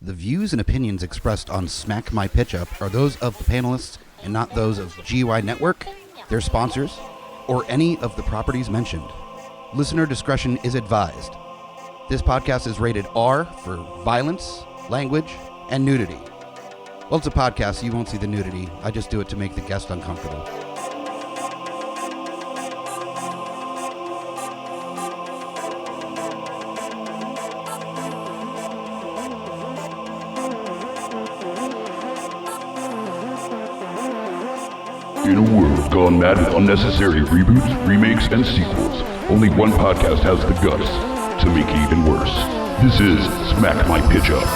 The views and opinions expressed on Smack My Pitch Up are those of the panelists and not those of GUI Network, their sponsors, or any of the properties mentioned. Listener discretion is advised. This podcast is rated R for violence, language, and nudity. Well, it's a podcast, so you won't see the nudity. I just do it to make the guest uncomfortable. In a world gone mad with unnecessary reboots, remakes, and sequels, only one podcast has the guts to make it even worse. This is Smack My Pitch Up.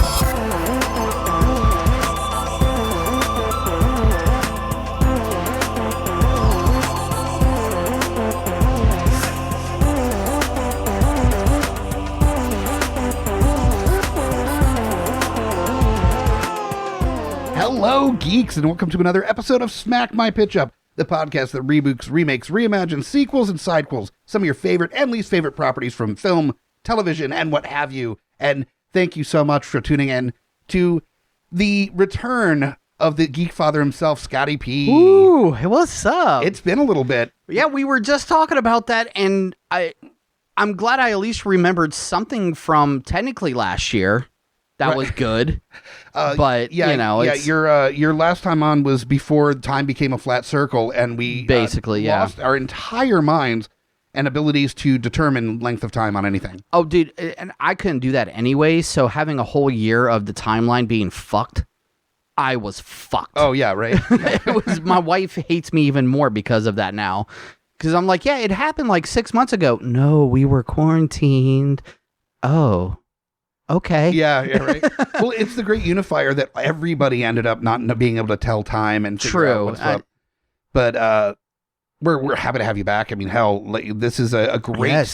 Hello, geeks, and welcome to another episode of Smack My Pitch Up, the podcast that reboots, remakes, reimagines, sequels, and sidequels, some of your favorite and least favorite properties from film, television, and what have you. And thank you so much for tuning in to the return of the Geekfather himself, Scotty P. Ooh, what's up? It's been a little bit. Yeah, we were just talking about that, and I'm glad I at least remembered something from technically last year. That was good, but you know, your last time on was before time became a flat circle, and we basically lost our entire minds and abilities to determine length of time on anything. Oh, dude, and I couldn't do that anyway. So having a whole year of the timeline being fucked, I was fucked. Oh yeah, right. It was. My wife hates me even more because of that now, because I'm like, yeah, it happened like 6 months ago. No, we were quarantined. Oh. Okay. Yeah, right. Well, it's the great unifier that everybody ended up not being able to tell time and figure out what's up. But we're happy to have you back. I mean, hell, this is a great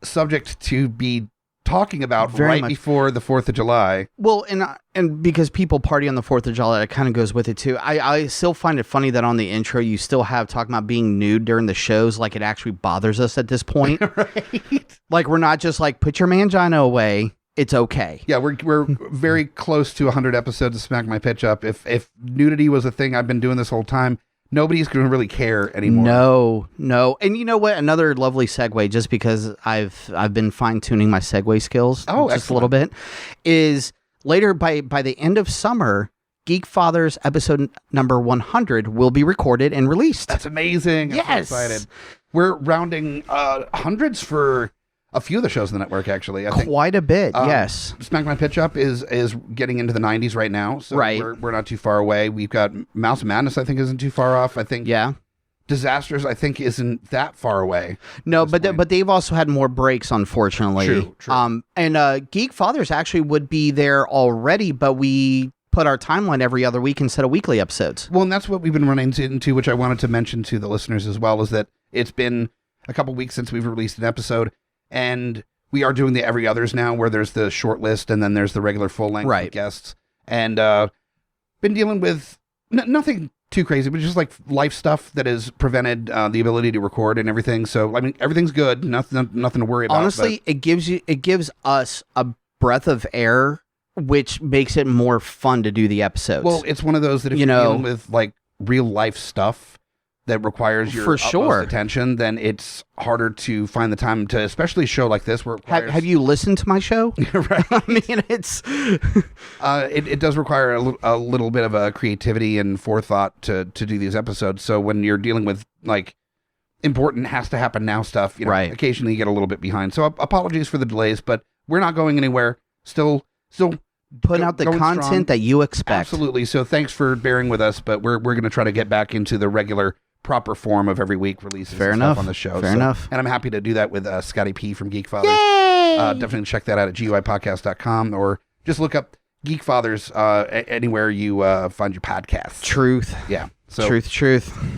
subject to be talking about before the 4th of July. Well, and because people party on the 4th of July, it kind of goes with it too. I still find it funny that on the intro you still have talking about being nude during the shows, like it actually bothers us at this point. Right. Like we're not just like put your mangina away. It's okay. Yeah, we're very close to 100 episodes of Smack My Pitch Up. If nudity was a thing I've been doing this whole time, nobody's going to really care anymore. No. And you know what? Another lovely segue, just because I've been fine-tuning my segue skills just a little bit, is later by the end of summer, Geekfathers episode number 100 will be recorded and released. That's amazing. Yes. I'm so excited. We're rounding hundreds for a few of the shows on the network, actually. I think quite a bit, yes. Smack My Pitch Up is getting into the 90s right now, so we're not too far away. We've got Mouse and Madness, I think, isn't too far off. I think Disasters, I think, isn't that far away. No, but they've also had more breaks, unfortunately. True. And Geekfathers actually would be there already, but we put our timeline every other week instead of weekly episodes. Well, and that's what we've been running into, which I wanted to mention to the listeners as well, is that it's been a couple weeks since we've released an episode. And we are doing the every others now, where there's the short list and then there's the regular full length guests. And been dealing with nothing too crazy, but just like life stuff that has prevented the ability to record and everything. So I mean, everything's good, nothing to worry about. Honestly, it gives us a breath of air, which makes it more fun to do the episodes. Well, it's one of those that if you're dealing with like real life stuff that requires your utmost attention, then it's harder to find the time to, especially a show like this where it requires... Have you listened to my show? Right. I mean, it's... it does require a little bit of a creativity and forethought to do these episodes. So when you're dealing with like important has to happen now stuff, you know, occasionally you get a little bit behind. So apologies for the delays, but we're not going anywhere. Still putting out the content strong that you expect. Absolutely. So thanks for bearing with us, but we're going to try to get back into the regular proper form of every week releases and stuff on the show. Fair enough. And I'm happy to do that with Scotty P from Geekfathers. Yay! Definitely check that out at GUIPodcast.com or just look up Geekfathers anywhere you find your podcasts. Truth. Yeah. So, Truth.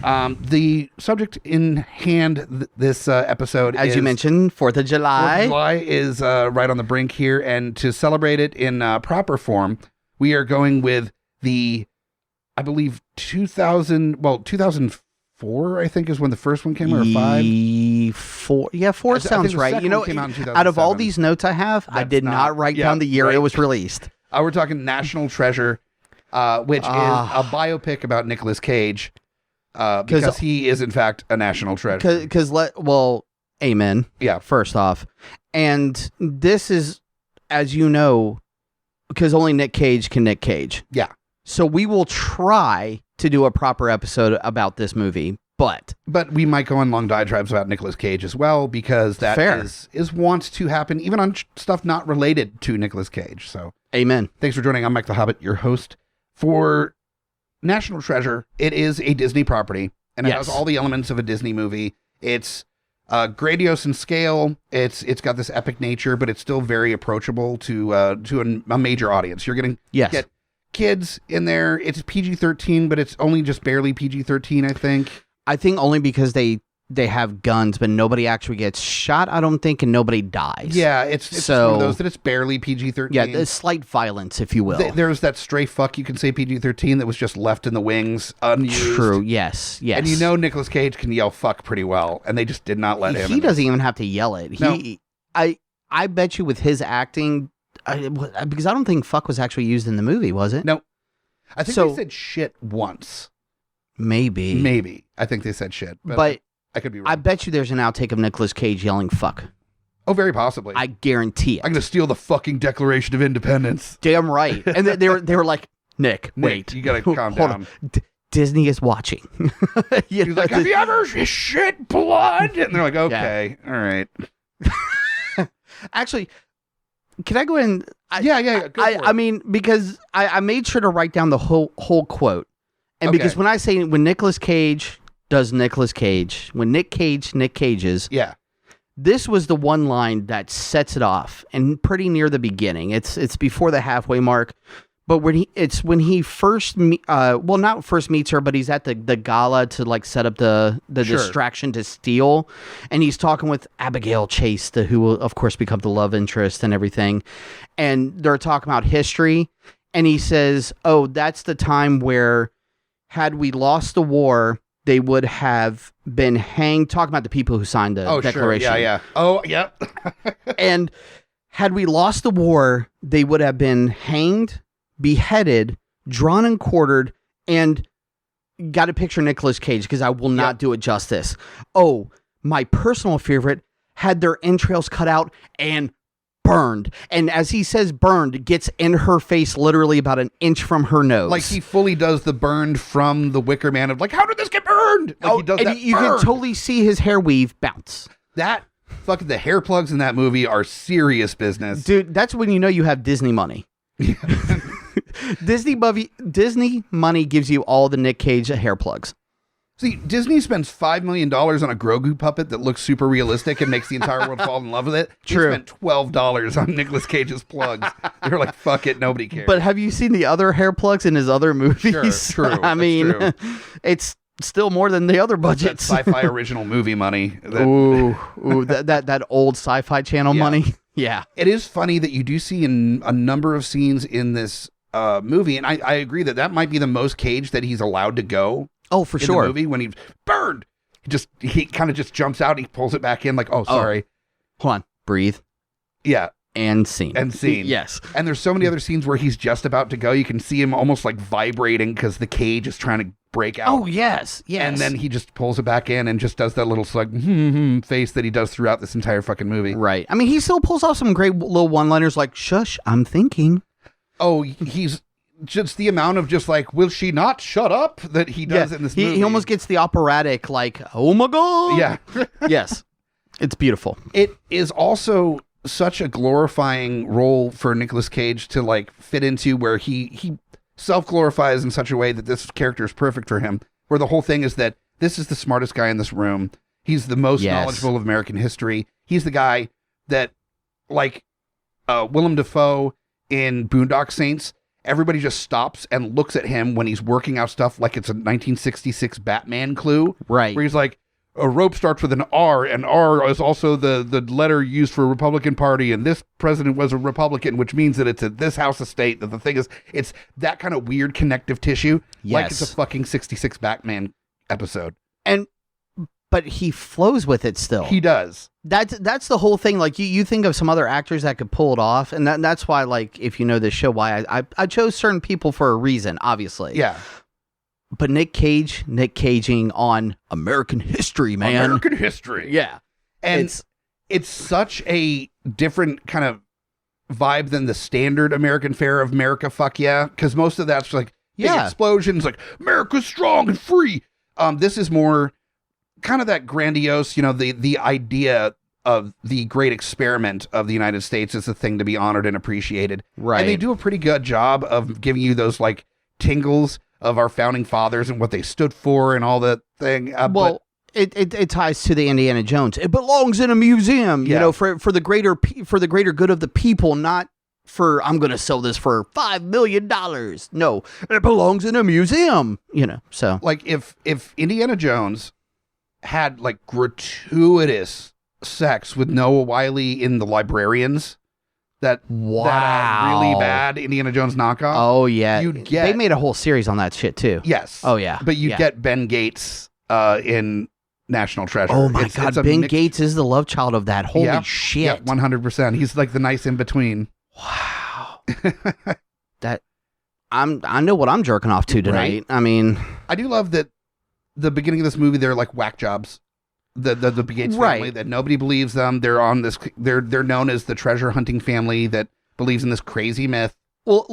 The subject in hand this episode as you mentioned, 4th of July. 4th of July is right on the brink here, and to celebrate it in proper form, we are going with the, I believe, 2004, I think, is when the first one came out, or 5? 4. Yeah, 4 sounds right. You know, out of all these notes I have, I did not write down the year it was released. We're talking National Treasure, which is a biopic about Nicolas Cage, because he is in fact a national treasure. Amen. Yeah. First off, and this is, as you know, because only Nick Cage can Nick Cage. Yeah. So we will try to do a proper episode about this movie, but we might go on long diatribes about Nicolas Cage as well, because that is wont to happen even on stuff not related to Nicolas Cage. So amen. Thanks for joining. I'm Mike the Hobbit, your host. For National Treasure, it is a Disney property, and it has all the elements of a Disney movie. It's grandiose in scale. It's got this epic nature, but it's still very approachable to a major audience. You're going to get kids in there. It's PG-13, but it's only just barely PG-13, I think. I think only because they have guns, but nobody actually gets shot, I don't think, and nobody dies. Yeah, it's one of those that it's barely PG-13. Yeah, there's slight violence, if you will. There's that stray fuck, you can say PG-13, that was just left in the wings, unused. True, yes. And you know Nicolas Cage can yell fuck pretty well, and they just did not let him. He doesn't even have to yell it. No. I bet you with his acting, because I don't think fuck was actually used in the movie, was it? No. I think they said shit once. Maybe. I think they said shit. But I could be wrong. I bet you there's an outtake of Nicolas Cage yelling fuck. Oh, very possibly. I guarantee it. I'm going to steal the fucking Declaration of Independence. Damn right. And they were like, Nick, wait. You got to calm down. Disney is watching. He's like, have you ever shit blood? And they're like, okay, all right. Actually, can I go in? Yeah. Go for it. I mean, because I made sure to write down the whole quote. And because when Nicolas Cage does Nicolas Cage, when Nick Cage Nick Cages, this was the one line that sets it off, and pretty near the beginning. It's before the halfway mark, but when he first not first meets her, but he's at the gala to like set up the distraction to steal, and he's talking with Abigail Chase, who will of course become the love interest and everything, and they're talking about history, and he says, "Oh, that's the time where had we lost the war, they would have been hanged," talking about the people who signed the Declaration. Sure. Yeah. Oh, yeah. And had we lost the war, they would have been hanged, beheaded, drawn and quartered, and got to picture Nicolas Cage, because I will not do it justice. Oh, my personal favorite, had their entrails cut out and burned. And as he says burned, gets in her face literally about an inch from her nose. Like he fully does the burned from the Wicker Man of like, how did this get burned? Like he does that. You can totally see his hair weave bounce. That fucking, the hair plugs in that movie are serious business. Dude, that's when you know you have Disney money. Disney money gives you all the Nick Cage hair plugs. See, Disney spends $5 million on a Grogu puppet that looks super realistic and makes the entire world fall in love with it. True. They spent $12 on Nicolas Cage's plugs. They're like, fuck it, nobody cares. But have you seen the other hair plugs in his other movies? Sure, true. I mean, it's still more than the other budgets. That sci-fi original movie money. That old Sci-Fi Channel money. Yeah. It is funny that you do see in a number of scenes in this movie, and I agree that might be the most Cage that he's allowed to go. Oh, for sure. The movie, when he's burned, he kind of just jumps out. He pulls it back in like, oh, sorry. Hold on. Breathe. Yeah. And scene. Yes. And there's so many other scenes where he's just about to go. You can see him almost like vibrating because the cage is trying to break out. Oh, yes. And then he just pulls it back in and just does that little like face that he does throughout this entire fucking movie. Right. I mean, he still pulls off some great little one-liners like, shush, I'm thinking. Oh, he's just the amount of just like, will she not shut up, that he does in this movie. He almost gets the operatic like, oh my God. Yeah. Yes. It's beautiful. It is also such a glorifying role for Nicolas Cage to like fit into, where he self-glorifies in such a way that this character is perfect for him, where the whole thing is that this is the smartest guy in this room. He's the most knowledgeable of American history. He's the guy that, like Willem Dafoe in Boondock Saints, everybody just stops and looks at him when he's working out stuff like it's a 1966 Batman clue. Right. Where he's like, a rope starts with an R, and R is also the letter used for Republican Party, and this president was a Republican, which means that it's this House estate, that the thing is, it's that kind of weird connective tissue. Yes. Like it's a fucking 66 Batman episode. And but he flows with it still. He does. That's the whole thing. Like you think of some other actors that could pull it off, and that's why, like, if you know this show, why I chose certain people for a reason, obviously. Yeah. But Nick Caging on American history, man. American history. Yeah. And it's such a different kind of vibe than the standard American fare of America, fuck yeah. Because most of that's like big explosions, like America's strong and free. This is more kind of that grandiose, the idea of the great experiment of the United States is a thing to be honored and appreciated. Right. And they do a pretty good job of giving you those like tingles of our founding fathers and what they stood for and all that thing. It ties to the Indiana Jones. It belongs in a museum, for the greater good of the people, not for I'm going to sell this for $5 million. No, it belongs in a museum, So like if Indiana Jones had like gratuitous sex with Noah Wyle in The Librarians, that really bad Indiana Jones knockoff. Oh yeah, they made a whole series on that shit too. Yes. Oh yeah, but you get Ben Gates in National Treasure. Oh my God, Ben Gates is the love child of that. Holy shit. Yeah, 100%. He's like the nice in between. Wow. I know what I'm jerking off to tonight. Right? I mean, I do love that the beginning of this movie, they're like whack jobs. The Gates family, that nobody believes them. They're on this. They're known as the treasure hunting family that believes in this crazy myth. Well,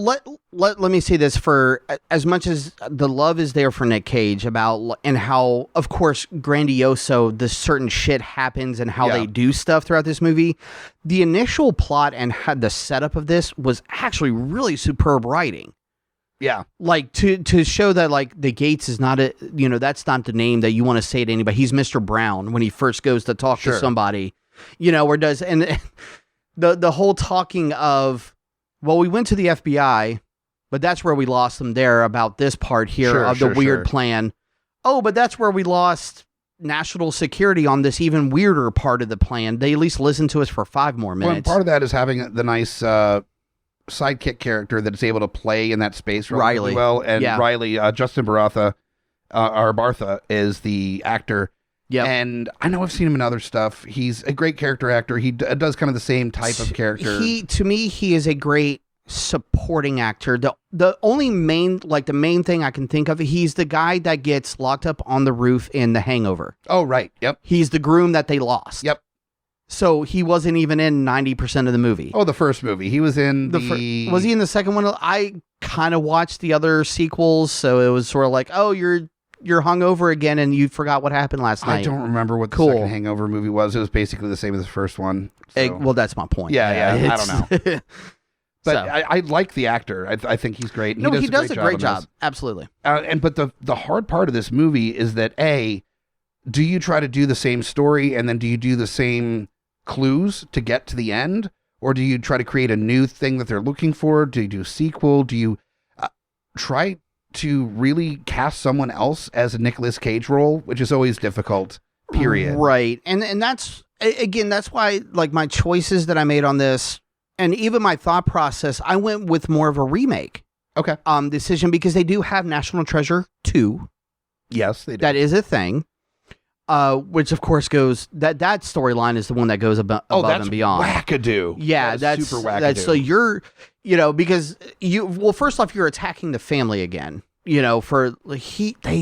let me say this: for as much as the love is there for Nick Cage about and how, of course, grandioso the certain shit happens and how they do stuff throughout this movie, the initial plot and the setup of this was actually really superb writing. Yeah. Like to show that like the Gates is not that's not the name that you want to say to anybody. He's Mr. Brown when he first goes to talk to somebody, and the whole talking of, well, we went to the FBI, but that's where we lost them there about this part here of the weird plan. Oh, but that's where we lost national security on this even weirder part of the plan. They at least listened to us for 5 more minutes. Well, part of that is having the nice, sidekick character that is able to play in that space really well, and Riley, Justin Bartha, Bartha is the actor. Yeah, and I know I've seen him in other stuff. He's a great character actor. He does kind of the same type of character. To me, he is a great supporting actor. The only main thing I can think of, he's the guy that gets locked up on the roof in The Hangover. Oh right, yep. He's the groom that they lost. Yep. So he wasn't even in 90% of the movie. Oh, the first movie. He was in was he in the second one? I kind of watched the other sequels, so it was sort of like, oh, you're hungover again and you forgot what happened last night. I don't remember what the second Hangover movie was. It was basically the same as the first one. So. Well, that's my point. Yeah, I don't know. But I like the actor. I think he's great. No, he does a great job. Absolutely. But the hard part of this movie is that do you try to do the same story and then do you do the same clues to get to the end, or do you try to create a new thing that they're looking for? Do you do a sequel? Do you try to really cast someone else as a Nicolas Cage role, which is always difficult, period. Right. And that's, again, that's why, like, my choices that I made on this, and even my thought process, I went with more of a remake decision, because they do have National Treasure 2. Yes, they do. That is a thing. Which of course goes that storyline is the one that goes above and beyond. Wackadoo. Yeah, that's super wackadoo. That's so you're, because first off, you're attacking the family again. They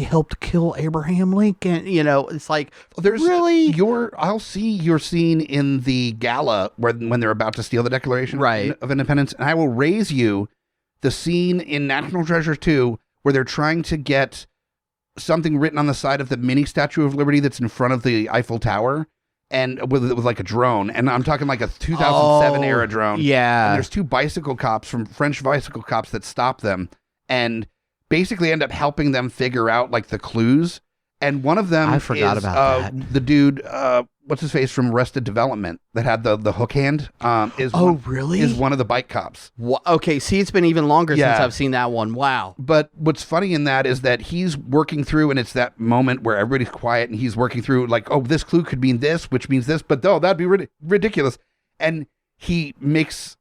helped kill Abraham Lincoln. It's like I'll see your scene in the gala when they're about to steal the Declaration of Independence, and I will raise you the scene in National Treasure 2 where they're trying to get something written on the side of the mini Statue of Liberty that's in front of the Eiffel Tower, and with like a drone, and I'm talking like a 2007 era drone. Yeah, and there's 2 French bicycle cops that stop them and basically end up helping them figure out like the clues. And one of them, I forgot about that. The dude, what's his face from Arrested Development that had the hook hand. Is one of the bike cops. Okay, see, it's been even longer since I've seen that one. Wow. But what's funny in that is that he's working through, and it's that moment where everybody's quiet, and he's working through like, oh, this clue could mean this, which means this, but no, that'd be ridiculous. And he makes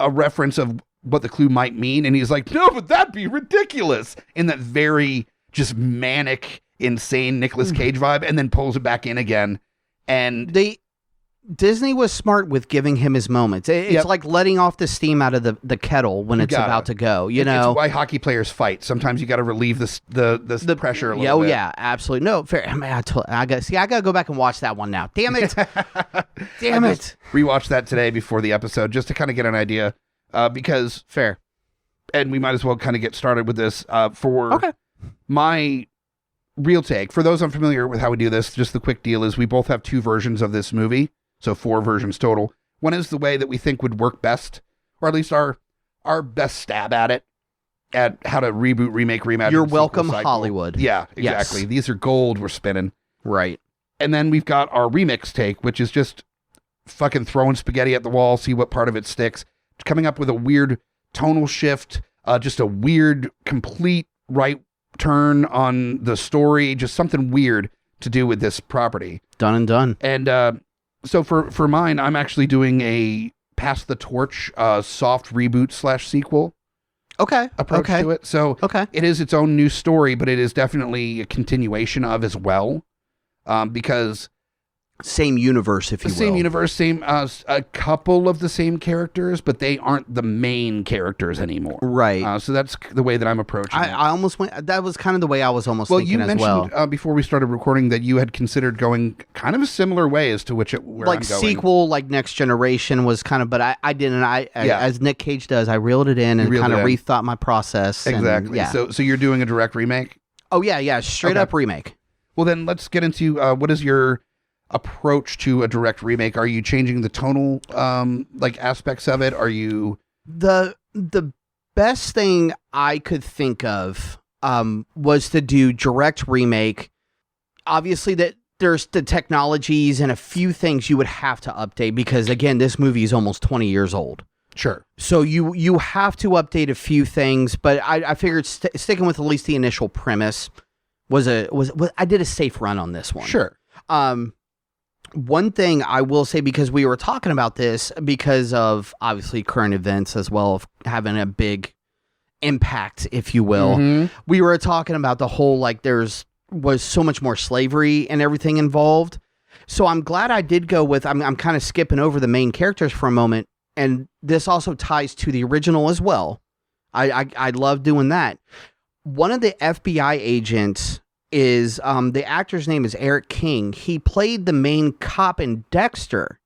a reference of what the clue might mean, and he's like, no, but that'd be ridiculous, in that very just manic insane Nicolas Cage vibe, and then pulls it back in again. And Disney was smart with giving him his moments. It's like letting off the steam out of the kettle when it's about to go. You know, it's why hockey players fight. Sometimes you got to relieve the pressure a little bit. Yeah, absolutely. No, fair. I mean, I got to go back and watch that one now. Damn it! Damn it! Rewatched that today before the episode just to kind of get an idea, because fair. And we might as well kind of get started with this. For my real take, for those unfamiliar with how we do this, just the quick deal is we both have 2 versions of this movie. So 4 versions total. One is the way that we think would work best, or at least our best stab at it, at how to reboot, remake, reimagine. You're welcome, Hollywood. Yeah, exactly. Yes. These are gold we're spinning. Right. And then we've got our remix take, which is just fucking throwing spaghetti at the wall, see what part of it sticks. Coming up with a weird tonal shift, just a weird, complete right turn on the story, just something weird to do with this property. Done and done. And, so for mine, I'm actually doing a pass the torch, soft reboot / sequel. Approach to it. So it is its own new story, but it is definitely a continuation of as well, because same universe, if you will. Same universe, same a couple of the same characters, but they aren't the main characters anymore. Right. So that's the way that I'm approaching it. I almost went. That was kind of the way I was almost thinking as well. You mentioned before we started recording that you had considered going kind of a similar way as to where I'm going. Sequel, like Next Generation was kind of, but I didn't. As Nick Cage does, I reeled it in and kind of rethought my process. Exactly. So you're doing a direct remake? Oh yeah, straight up remake. Well, then let's get into what is your approach to a direct remake. Are you changing the tonal aspects of it? Are you the best thing I could think of was to do direct remake. Obviously that there's the technologies and a few things you would have to update because again this movie is almost 20 years old. Sure. So you have to update a few things, but I figured sticking with at least the initial premise was I did a safe run on this one. Sure. One thing I will say, because we were talking about this because of obviously current events as well of having a big impact, if you will, we were talking about the whole, like was so much more slavery and everything involved. So I'm glad I did go with, I'm kind of skipping over the main characters for a moment. And this also ties to the original as well. I love doing that. One of the FBI agents is the actor's name is Eric King. He played the main cop in Dexter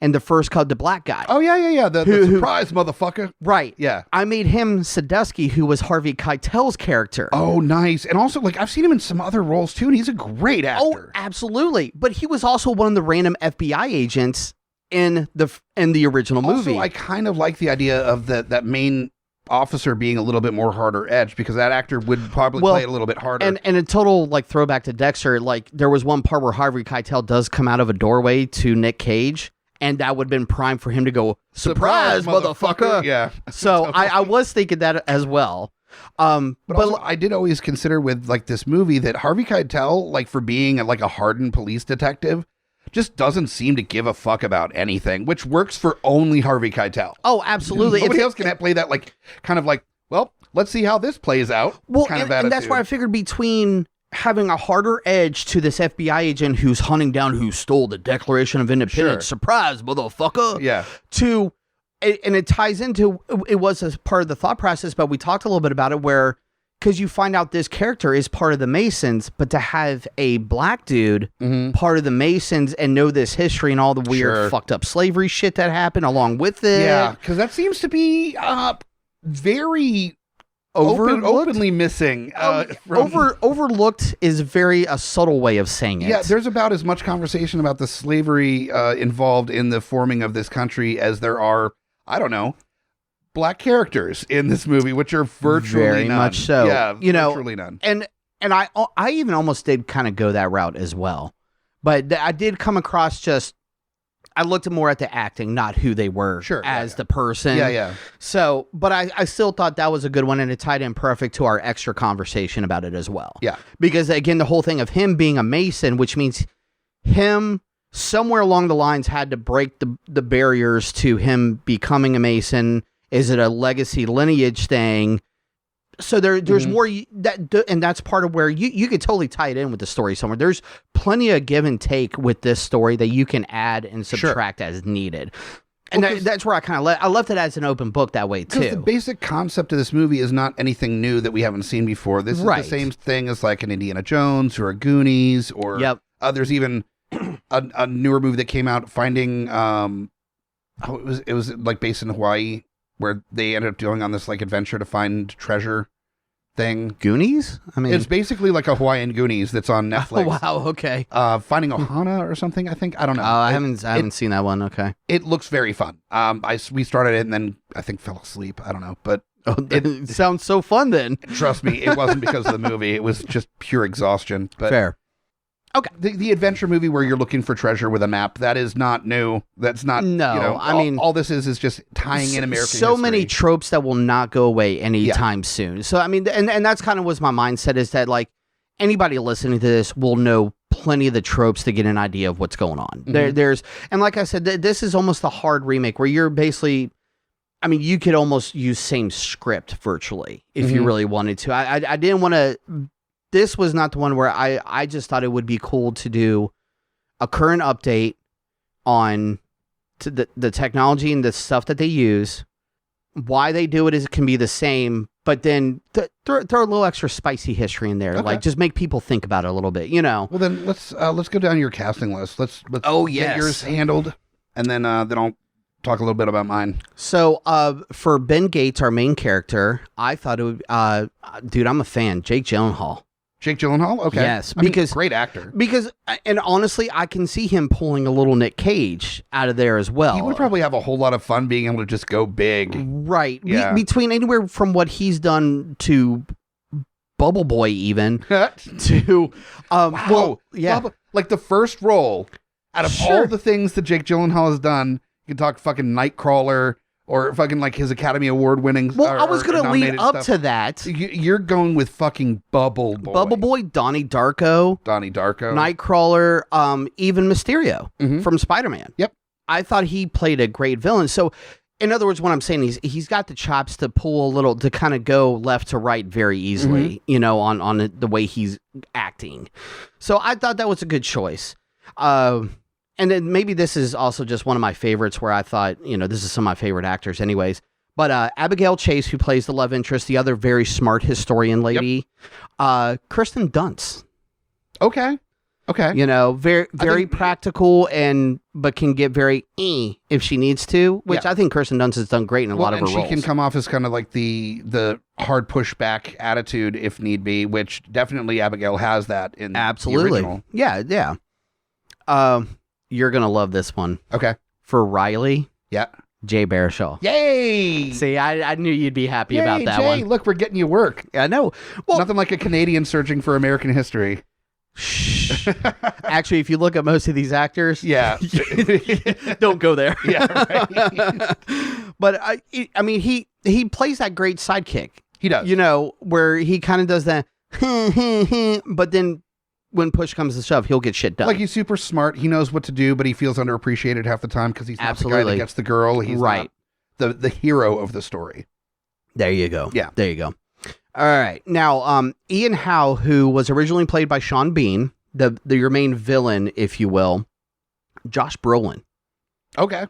and the first called the black guy. Oh yeah. The surprise motherfucker. Right. Yeah. I made him Sadusky, who was Harvey Keitel's character. Oh, nice. And also, I've seen him in some other roles too, and he's a great actor. Oh, absolutely. But he was also one of the random FBI agents in the original movie. Also, I kind of like the idea of that main officer being a little bit more harder edged because that actor would probably play it a little bit harder. And a total throwback to Dexter, there was one part where Harvey Keitel does come out of a doorway to Nick Cage, and that would have been prime for him to go, surprise, motherfucker. Yeah. So I was thinking that as well. But also, I did always consider with this movie that Harvey Keitel, for being a hardened police detective, just doesn't seem to give a fuck about anything, which works for only Harvey Keitel. Oh, absolutely. Nobody else can play that well, let's see how this plays out. Well, and that's why I figured between having a harder edge to this FBI agent who's hunting down who stole the Declaration of Independence, surprise, motherfucker. Yeah. And it ties into, it was as part of the thought process, but we talked a little bit about it where, because you find out this character is part of the Masons, but to have a black dude part of the Masons and know this history and all the weird fucked up slavery shit that happened along with it. Yeah, because that seems to be very openly missing. Overlooked is a subtle way of saying it. Yeah, there's about as much conversation about the slavery involved in the forming of this country as there are, I don't know, black characters in this movie, which are virtually very none. much so. Yeah, virtually none. And I even almost did kind of go that route as well. But I did come across I looked more at the acting, not who they were as the person. Yeah. So, but I still thought that was a good one, and it tied in perfect to our extra conversation about it as well. Yeah. Because, again, the whole thing of him being a Mason, which means him somewhere along the lines had to break the barriers to him becoming a Mason. Is it a legacy lineage thing? So there's more and that's part of where you could totally tie it in with the story somewhere. There's plenty of give and take with this story that you can add and subtract as needed. And that's where I left it as an open book that way too. Because the basic concept of this movie is not anything new that we haven't seen before. This is the same thing as like an Indiana Jones or a Goonies or there's even a newer movie that came out, Finding. It was like based in Hawaii, where they ended up going on this like adventure to find treasure thing. Goonies? I mean, it's basically like a Hawaiian Goonies that's on Netflix. Oh, wow, okay. Finding Ohana or something, I think. I don't know. I haven't seen that one. Okay. It looks very fun. We started it and then I think fell asleep. I don't know, but it sounds so fun then. Trust me, it wasn't because of the movie. It was just pure exhaustion. But fair. Okay. The adventure movie where you're looking for treasure with a map, that is not new. That's not, I mean, all this is just tying in American history. So many tropes that will not go away anytime soon. So, I mean, and that's kind of was my mindset, is that like anybody listening to this will know plenty of the tropes to get an idea of what's going on. There's, and like I said, this is almost a hard remake where you're basically, I mean, you could almost use same script virtually if you really wanted to. I didn't want to. This was not the one where I just thought it would be cool to do a current update on the technology and the stuff that they use. Why they do it is it can be the same, but then throw a little extra spicy history in there, like just make people think about it a little bit, Well, then let's go down your casting list. Let's get yours handled, and then I'll talk a little bit about mine. So, for Ben Gates, our main character, I thought it would. Dude, I'm a fan. Jake Gyllenhaal. Jake Gyllenhaal? Okay. Yes, because great actor. Because, and honestly, I can see him pulling a little Nick Cage out of there as well. He would probably have a whole lot of fun being able to just go big. Right. Yeah. Between anywhere from what he's done to Bubble Boy, even to, well, yeah, like the first role out of all the things that Jake Gyllenhaal has done. You can talk fucking Nightcrawler. Or fucking like his Academy Award winning. Well, I was going to lead up to that. You're going with fucking Bubble Boy. Bubble Boy, Donnie Darko, Nightcrawler, even Mysterio from Spider-Man. Yep. I thought he played a great villain. So, in other words, what I'm saying is he's got the chops to pull a little, to kind of go left to right very easily, on the way he's acting. So I thought that was a good choice. And then maybe this is also just one of my favorites where I thought, this is some of my favorite actors anyways. But Abigail Chase, who plays the love interest, the other very smart historian lady, Kirsten Dunst. Okay. Very practical but can get very if she needs to, which I think Kirsten Dunst has done great in a lot of her roles. And she can come off as kind of like the hard pushback attitude if need be, which definitely Abigail has that in the original. Yeah. You're going to love this one. Okay. For Riley. Yeah. Jay Baruchel. Yay! See, I knew you'd be happy about that Jay, one. Look, we're getting you work. I know. Well, nothing like a Canadian searching for American history. Shh. Actually, if you look at most of these actors, don't go there. Yeah, right. But I mean, he plays that great sidekick. He does. Where he kind of does that, but then when push comes to shove, he'll get shit done. Like, he's super smart. He knows what to do, but he feels underappreciated half the time because he's not the guy that gets the girl. He's not the hero of the story. There you go. Yeah. There you go. All right. Now, Ian Howe, who was originally played by Sean Bean, your main villain, if you will, Josh Brolin. Okay.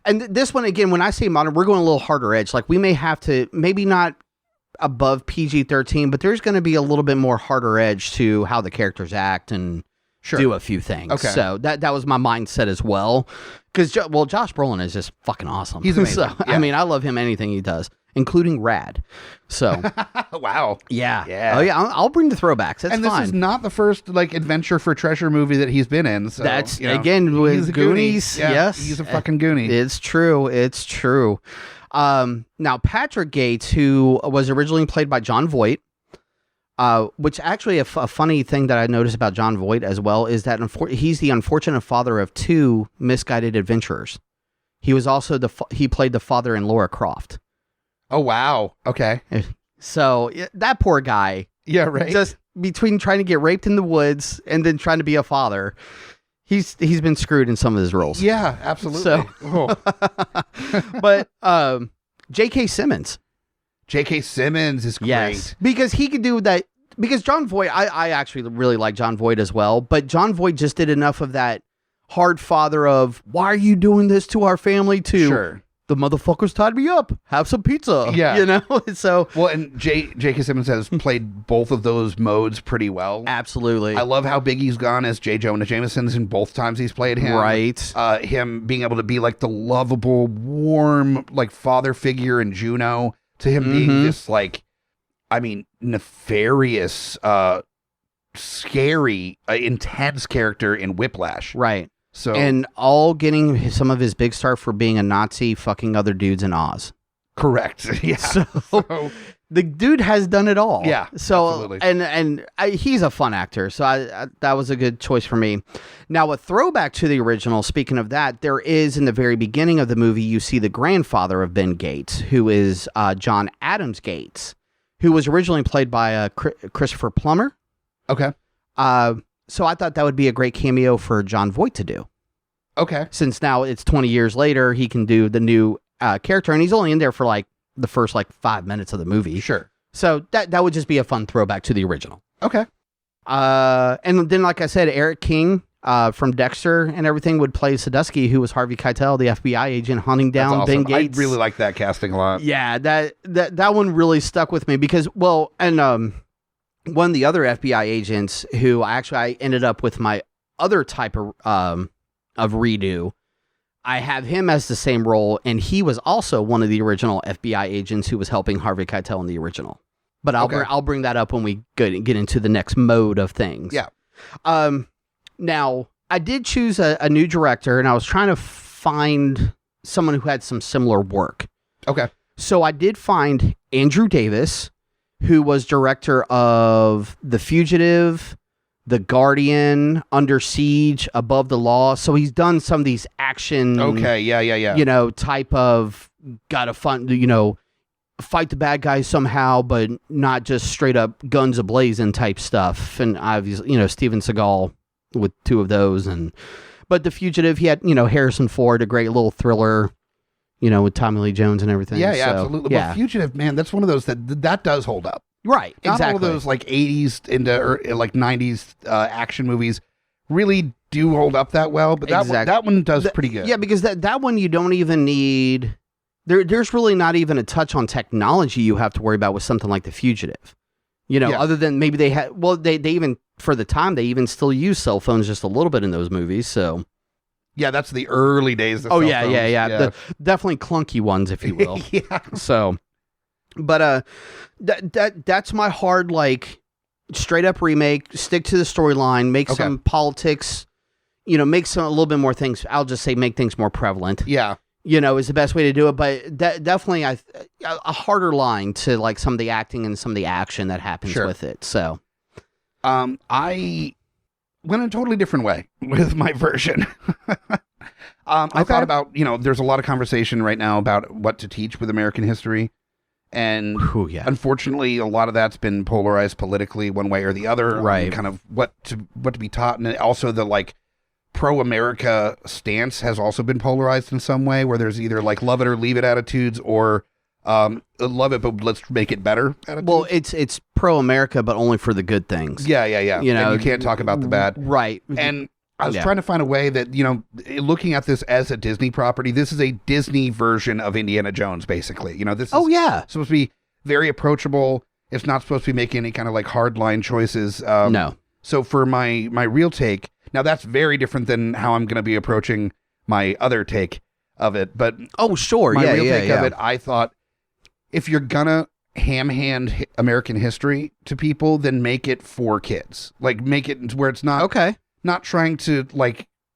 And this one, again, when I say modern, we're going a little harder edge. Like, we may have to, maybe not above PG-13, but there's going to be a little bit more harder edge to how the characters act and do a few things. Okay. So that was my mindset as well. Because, Josh Brolin is just fucking awesome. He's amazing. So, I mean, I love him anything he does, including Rad. So. Wow. Yeah. Oh, yeah. I'll bring the throwbacks. That's fine. And this is not the first, adventure for treasure movie that he's been in. So, that's, again, with Goonies. Yeah, yes. He's a fucking Goonie. It's true. Now, Patrick Gates, who was originally played by John Voight, which actually a funny thing that I noticed about John Voight as well is that he's the unfortunate father of two misguided adventurers. He was also he played the father in Lara Croft. Oh, wow. Okay. So that poor guy. Yeah, right. Just between trying to get raped in the woods and then trying to be a father, he's been screwed in some of his roles. Yeah, absolutely. So, but J.K. Simmons. J.K. Simmons is great. Yes, because he could do that. Because John Voight, I actually really like John Voight as well, but John Voight just did enough of that hard father of, why are you doing this to our family too? Sure. The motherfuckers tied me up. Have some pizza. Yeah. You know? So. Well, and J.K. Simmons has played both of those modes pretty well. Absolutely. I love how Biggie's gone as J. Jonah Jameson's in both times he's played him. Right. Him being able to be like the lovable, warm, like father figure in Juno, to him being this like, I mean, nefarious, scary, intense character in Whiplash. Right. So, and all getting some of his big start for being a Nazi fucking other dudes in Oz. Correct. Yeah. So the dude has done it all. Yeah. So absolutely. he's a fun actor. So I that was a good choice for me. Now, a throwback to the original. Speaking of that, there is in the very beginning of the movie, you see the grandfather of Ben Gates, who is John Adams Gates, who was originally played by Christopher Plummer. Okay. So I thought that would be a great cameo for John Voight to do. Okay. Since now it's 20 years later, he can do the new character, and he's only in there for like the first 5 minutes of the movie. Sure. So that would just be a fun throwback to the original. Okay. And then, like I said, Eric King from Dexter and everything would play Sadusky, who was Harvey Keitel, the FBI agent hunting down That's awesome. Ben Gates. I really like that casting a lot. Yeah, that one really stuck with me because, one of the other FBI agents who I ended up with my other type of redo, I have him as the same role, and he was also one of the original FBI agents who was helping Harvey Keitel in the original. But I'll bring that up when we get into the next mode of things. Yeah. Now, I did choose a new director, and I was trying to find someone who had some similar work. Okay. So I did find Andrew Davis, who was director of The Fugitive, The Guardian, Under Siege, Above the Law. So he's done some of these action, Okay, yeah. Type of gotta fight the bad guys somehow, but not just straight up guns a-blazing type stuff. And obviously, Steven Seagal with two of those. But The Fugitive, he had, Harrison Ford, a great little thriller, with Tommy Lee Jones and everything. Yeah, so, absolutely. Yeah. Well, Fugitive, man, that's one of those that does hold up. Right, Not exactly. all of those 80s into 90s action movies really do hold up that well, but that one does pretty good. Yeah, because that one you don't even need. There's really not even a touch on technology you have to worry about with something like The Fugitive. Other than maybe they had. Well, they even for the time they even still use cell phones just a little bit in those movies. So. Yeah, that's the early days of cell phones. Yeah. Definitely clunky ones, if you will. Yeah. So, but that's my hard straight up remake. Stick to the storyline. Make some politics. Make some a little bit more things. I'll just say make things more prevalent. Yeah. Is the best way to do it. But definitely a harder line to some of the acting and some of the action that happens with it. So, I went a totally different way with my version. I thought about, there's a lot of conversation right now about what to teach with American history. And unfortunately, a lot of that's been polarized politically one way or the other. Right. Kind of what to be taught. And also the pro-America stance has also been polarized in some way, where there's either love it or leave it attitudes or love it, but let's make it better attitudes. Well, it's pro-America, but only for the good things. Yeah. And you can't talk about the bad. Right. And I was trying to find a way that, looking at this as a Disney property, this is a Disney version of Indiana Jones, basically. This is supposed to be very approachable. It's not supposed to be making any kind of hardline choices. No. So for my real take, now that's very different than how I'm going to be approaching my other take of it. But my real take of it, I thought, if you're gonna ham-hand American history to people, then make it for kids. Make it where it's not not trying to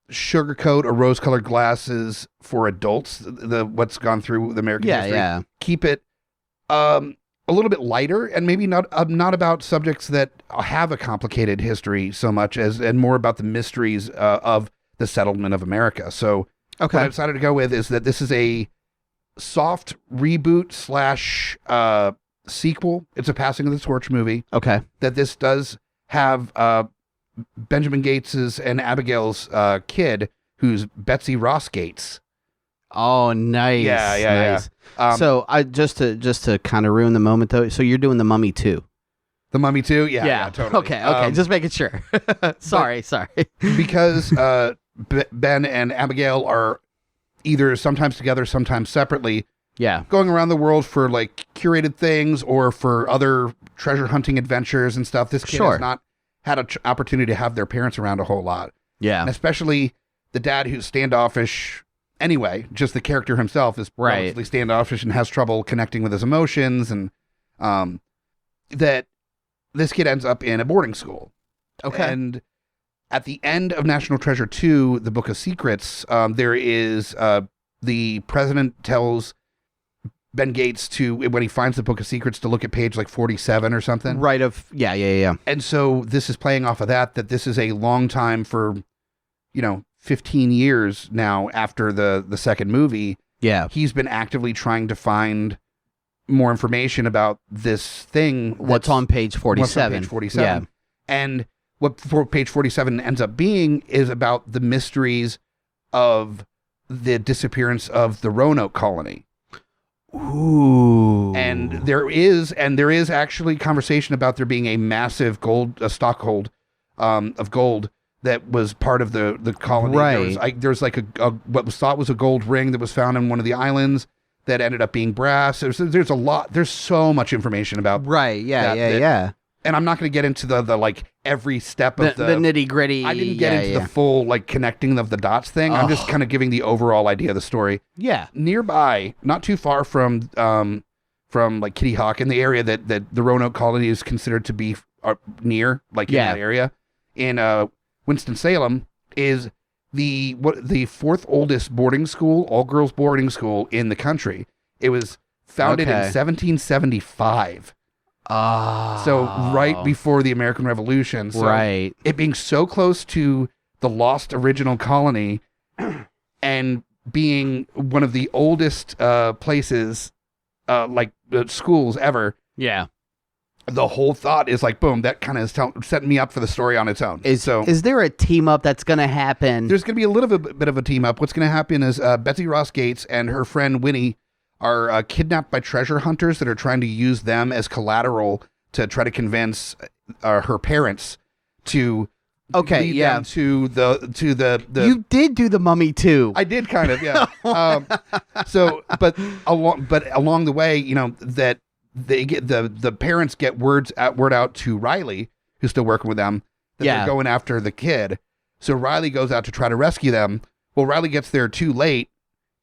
sugarcoat or rose-colored glasses for adults. What's gone through the American history. Yeah. Keep it a little bit lighter, and maybe not about subjects that have a complicated history so much and more about the mysteries of the settlement of America. So what I decided to go with is that this is a soft reboot / sequel. It's a passing of the torch movie. Okay. That this does have Benjamin Gates's and Abigail's kid, who's Betsy Ross Gates. Oh, nice. Yeah. So I just to kind of ruin the moment though. So you're doing The Mummy 2. The Mummy 2? Yeah, totally. Okay. Just making sure. Sorry. Because Ben and Abigail are either sometimes together, sometimes separately. Yeah. Going around the world for like curated things or for other treasure hunting adventures and stuff. This kid has not had an opportunity to have their parents around a whole lot. Yeah. And especially the dad who's standoffish anyway, just the character himself is relatively standoffish and has trouble connecting with his emotions, and that this kid ends up in a boarding school. Okay. And at the end of National Treasure 2, The Book of Secrets, there is the president tells Ben Gates to, when he finds the Book of Secrets, to look at page like 47 or something. Right. Yeah. And so this is playing off of that this is a long time for, 15 years now after the second movie. Yeah. He's been actively trying to find more information about this thing. What's on page 47. What's on page 47. Yeah. And what page 47 ends up being is about the mysteries of the disappearance of the Roanoke colony. Ooh. And there is actually conversation about there being a massive stockhold of gold that was part of the colony. Right. There's like a what was thought was a gold ring that was found on one of the islands that ended up being brass. There's a lot. There's so much information about. Right. Yeah. And I'm not going to get into the like every step of the nitty gritty. I didn't get into the full like connecting of the dots thing. I'm just kind of giving the overall idea of the story. Yeah. Nearby, not too far from like Kitty Hawk, in the area that the Roanoke colony is considered to be near, like in that area, in Winston-Salem, is the fourth oldest boarding school, all girls boarding school in the country. It was founded in 1775. So right before the American Revolution. So right. It being so close to the lost original colony and being one of the oldest places, like schools ever. Yeah. The whole thought is like, boom, that kind of is setting me up for the story on its own. Is there a team up that's going to happen? There's going to be a little bit of a team up. What's going to happen is Betsy Ross Gates and her friend Winnie are kidnapped by treasure hunters that are trying to use them as collateral to try to convince her parents to lead them to the You did do The Mummy too. I did kind of, yeah. But along the way, that they get the parents get word out to Riley, who's still working with them, that they're going after the kid. So Riley goes out to try to rescue them. Well, Riley gets there too late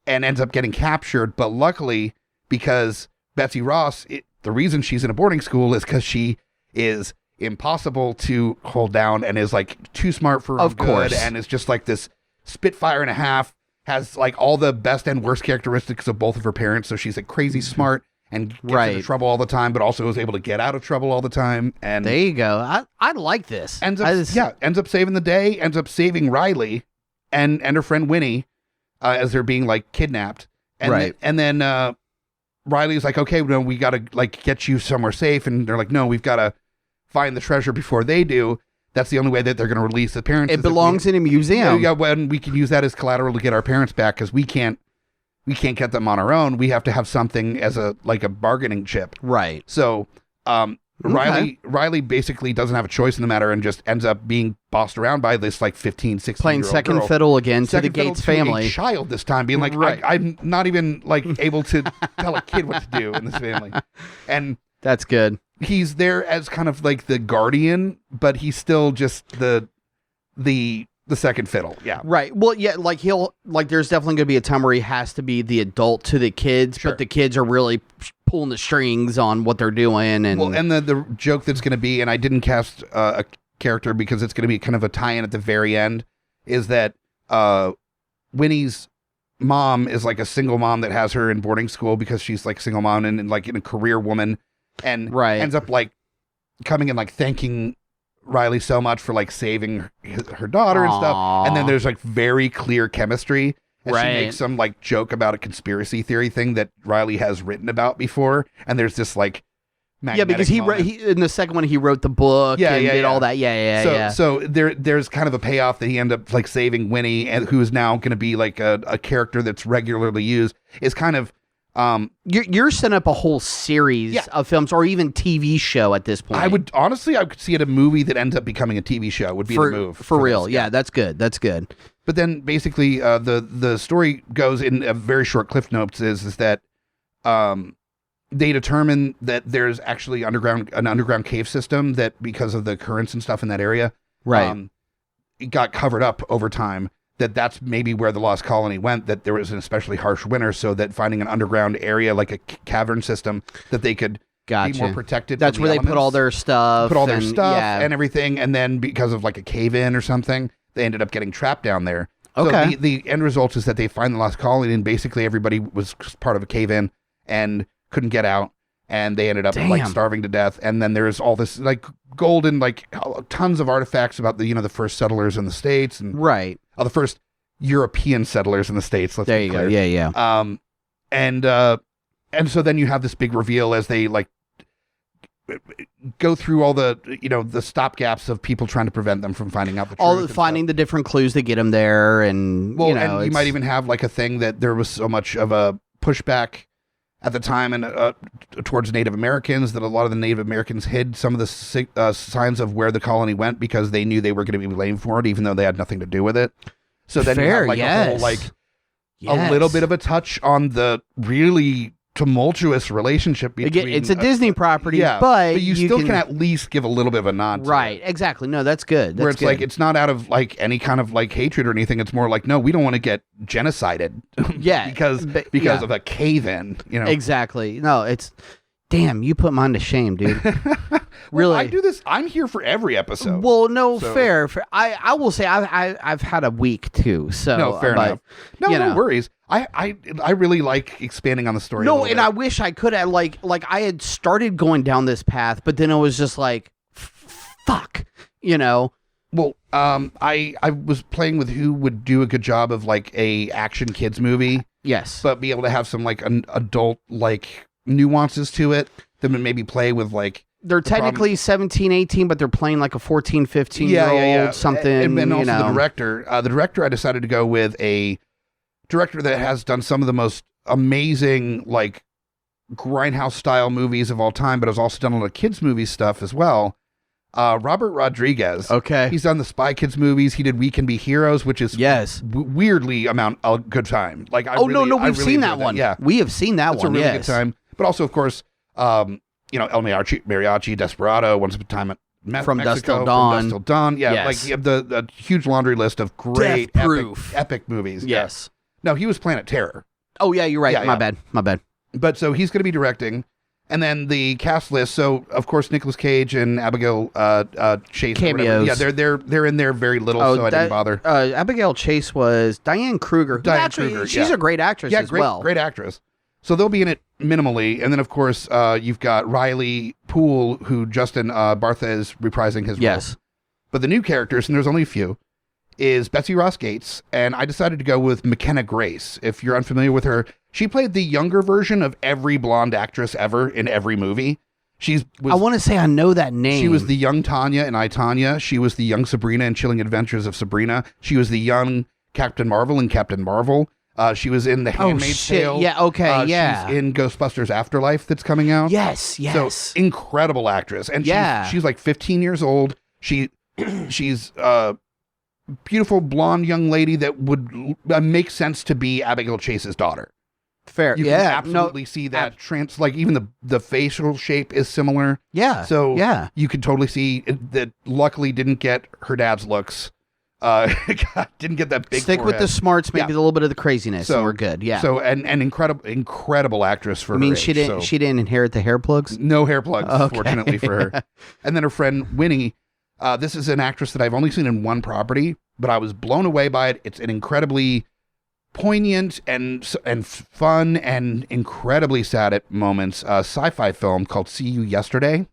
and ends up getting captured. But luckily, because Betsy Ross, the reason she's in a boarding school is because she is impossible to hold down and is like too smart for her good, and is just like this spitfire and a half, has like all the best and worst characteristics of both of her parents. So she's like crazy smart and gets into trouble all the time, but also is able to get out of trouble all the time. And there you go. I like this. Ends up saving the day, ends up saving Riley and her friend Winnie as they're being like kidnapped. And then Riley's like, okay, well, we got to like get you somewhere safe. And they're like, no, we've got to find the treasure before they do. That's the only way that they're going to release the parents. It belongs in a museum. Yeah, when we can use that as collateral to get our parents back, because we can't get them on our own. We have to have something as a bargaining chip. Right. So Riley basically doesn't have a choice in the matter and just ends up being bossed around by this like 15, 16 playing second fiddle again to the Gates family. A child this time, being like, I'm not even like able to tell a kid what to do in this family. And that's good. He's there as kind of like the guardian, but he's still just the second fiddle. Yeah. Right. Well, yeah, there's definitely going to be a time where he has to be the adult to the kids, but the kids are really pulling the strings on what they're doing. And the joke that's going to be, and I didn't cast a character because it's going to be kind of a tie-in at the very end, is that Winnie's mom is like a single mom that has her in boarding school because she's like a single mom and like a career woman, and ends up like coming and like thanking Riley so much for like saving her daughter and stuff. And then there's like very clear chemistry. And she makes some like joke about a conspiracy theory thing that Riley has written about before. And there's this like magnetic because he moment. in the second one he wrote the book and did all that. So there's kind of a payoff that he ended up like saving Winnie, and who is now going to be like a character that's regularly used. Is kind of you're setting up a whole series of films or even TV show at this point. I could see it a movie that ends up becoming a TV show would be the move for real. That's good. That's good. But then basically the story goes in a very short cliff notes is that they determine that there's actually an underground cave system that because of the currents and stuff in that area, it got covered up over time. That's maybe where the Lost Colony went, that there was an especially harsh winter, so that finding an underground area like a cavern system that they could be more protected. That's where they put all their stuff. And everything. And then because of like a cave-in or something, they ended up getting trapped down there. Okay. So the end result is that they find the Lost Colony, and basically everybody was part of a cave-in and couldn't get out. And they ended up like starving to death. And then there's all this like golden, like tons of artifacts about the first settlers in the States and the first European settlers in the States. There you go. Yeah. And so then you have this big reveal as they like go through all the the stopgaps of people trying to prevent them from finding out the truth. Finding the different clues to get them there, and and you might even have like a thing that there was so much of a pushback at the time and towards Native Americans that a lot of the Native Americans hid some of the signs of where the colony went because they knew they were going to be blamed for it, even though they had nothing to do with it. So then you have like a whole a little bit of a touch on the really tumultuous relationship between. It's a Disney property, but but you still can at least give a little bit of a nod to right. it. Exactly. No, that's good. Where it's like it's not out of like any kind of like hatred or anything. It's more like, no, we don't want to get genocided. because of a cave-in. Exactly. No, it's damn. You put mine to shame, dude. Really, I do this. I'm here for every episode. Well, no, fair. I will say I've had a week too. So no, fair enough. No worries. I really like expanding on the story. No, and I wish I could have like I had started going down this path, but then it was just like, fuck, Well, I was playing with who would do a good job of like a action kids movie. Yes, but be able to have some like an adult like nuances to it. That would maybe play with like. They're technically 17, 18, but they're playing like a 14, 15-year-old something. And also the director. The director, I decided to go with a director that has done some of the most amazing, like, grindhouse-style movies of all time, but has also done a lot of kids' movie stuff as well. Robert Rodriguez. Okay. He's done the Spy Kids movies. He did We Can Be Heroes, which is weirdly amount a good time. Like, we've seen that one. Yeah. We have seen that one, It's a really good time. But also, of course... El Mariachi, Desperado, Once Upon a Time at From Mexico, Dusk Till From Dusk Till Dawn. Yeah, yes. like you have the huge laundry list of great epic movies. Yes. No, he was Planet Terror. Oh, yeah, you're right. My bad. But so he's going to be directing. And then the cast list. So, of course, Nicolas Cage and Abigail Chase. Cameos. Yeah, they're in there very little, so I didn't bother. Abigail Chase was Diane Kruger. She's a great actress as well. Great actress. So they'll be in it minimally. And then, of course, you've got Riley Poole, who Justin Bartha is reprising his role. But the new characters, and there's only a few, is Betsy Ross Gates. And I decided to go with McKenna Grace. If you're unfamiliar with her, she played the younger version of every blonde actress ever in every movie. I want to say I know that name. She was the young Tanya in I, Tanya. She was the young Sabrina in Chilling Adventures of Sabrina. She was the young Captain Marvel in Captain Marvel. She was in The Handmaid's Tale. Yeah, okay, She's in Ghostbusters Afterlife that's coming out. Yes. So, incredible actress. And she's like 15 years old. She's a beautiful blonde young lady that would make sense to be Abigail Chase's daughter. Fair. You can absolutely see that like even the facial shape is similar. Yeah. So you could totally see that luckily didn't get her dad's looks. Didn't get that big stick forehead. with the smarts, maybe a little bit of the craziness, so we're good. Yeah. So and incredible actress for her. I mean, she didn't inherit the hair plugs? No hair plugs, fortunately for her. And then her friend Winnie, this is an actress that I've only seen in one property, but I was blown away by it. It's an incredibly poignant and fun and incredibly sad at moments sci-fi film called See You Yesterday.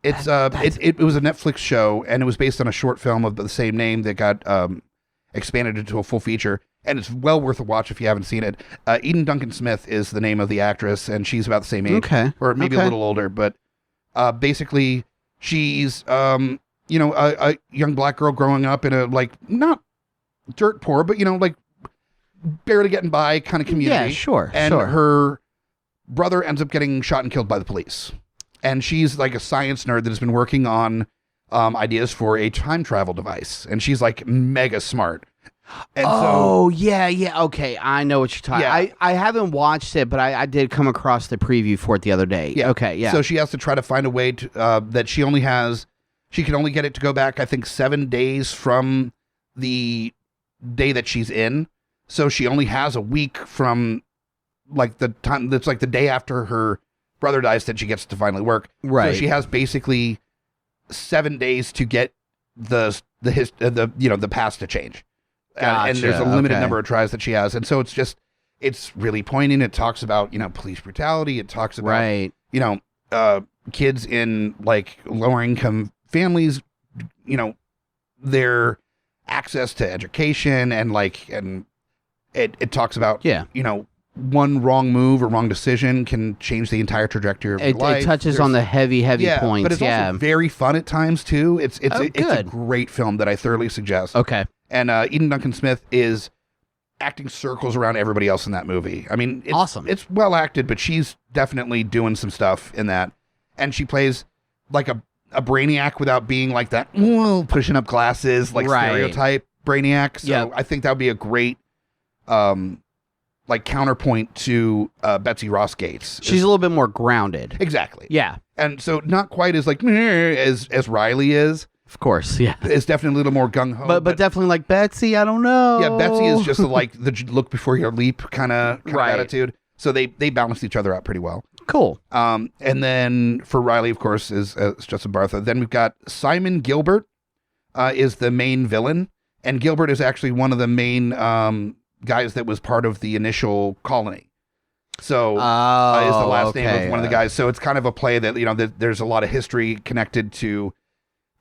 It's it was a Netflix show, and it was based on a short film of the same name that got expanded into a full feature. and it's well worth a watch if you haven't seen it. Eden Duncan Smith is the name of the actress, and she's about the same age, or maybe a little older. But basically, she's a young black girl growing up in a not dirt poor, but barely getting by kind of community. Yeah, sure. And her brother ends up getting shot and killed by the police, and she's like a science nerd that has been working on ideas for a time travel device, and she's like mega smart. And okay, I know what you're talking. Yeah. I haven't watched it, but I did come across the preview for it the other day. Yeah. Okay, yeah. So she has to try to find a way to that she can only get it to go back, I think, 7 days from the day that she's in. So she only has a week from like the time that's like the day after her brother dies that she gets to finally work. Right. So she has basically 7 days to get the past to change. Gotcha. And there's a limited number of tries that she has. And so it's really poignant. It talks about, police brutality. It talks about, kids in like lower income families, their access to education and it talks about, one wrong move or wrong decision can change the entire trajectory of your life. It touches on the heavy points. But it's also very fun at times too. It's a great film that I thoroughly suggest. Okay. And Eden Duncan Smith is acting circles around everybody else in that movie. I mean, it's awesome. It's well acted, but she's definitely doing some stuff in that. And she plays like a brainiac without being like that pushing up glasses, stereotype brainiac. So I think that would be a great counterpoint to Betsy Ross Gates. She's a little bit more grounded. Exactly. Yeah. And so not quite as as Riley is. Of course, yeah. It's definitely a little more gung-ho. But definitely like Betsy, I don't know. Yeah, Betsy is just like the look before you leap kind of attitude. So they balance each other out pretty well. Cool. And then for Riley, of course, is Justin Bartha. Then we've got Simon Gilbert is the main villain. And Gilbert is actually one of the main guys that was part of the initial colony. So is the last name of one of the guys. So it's kind of a play that, there's a lot of history connected to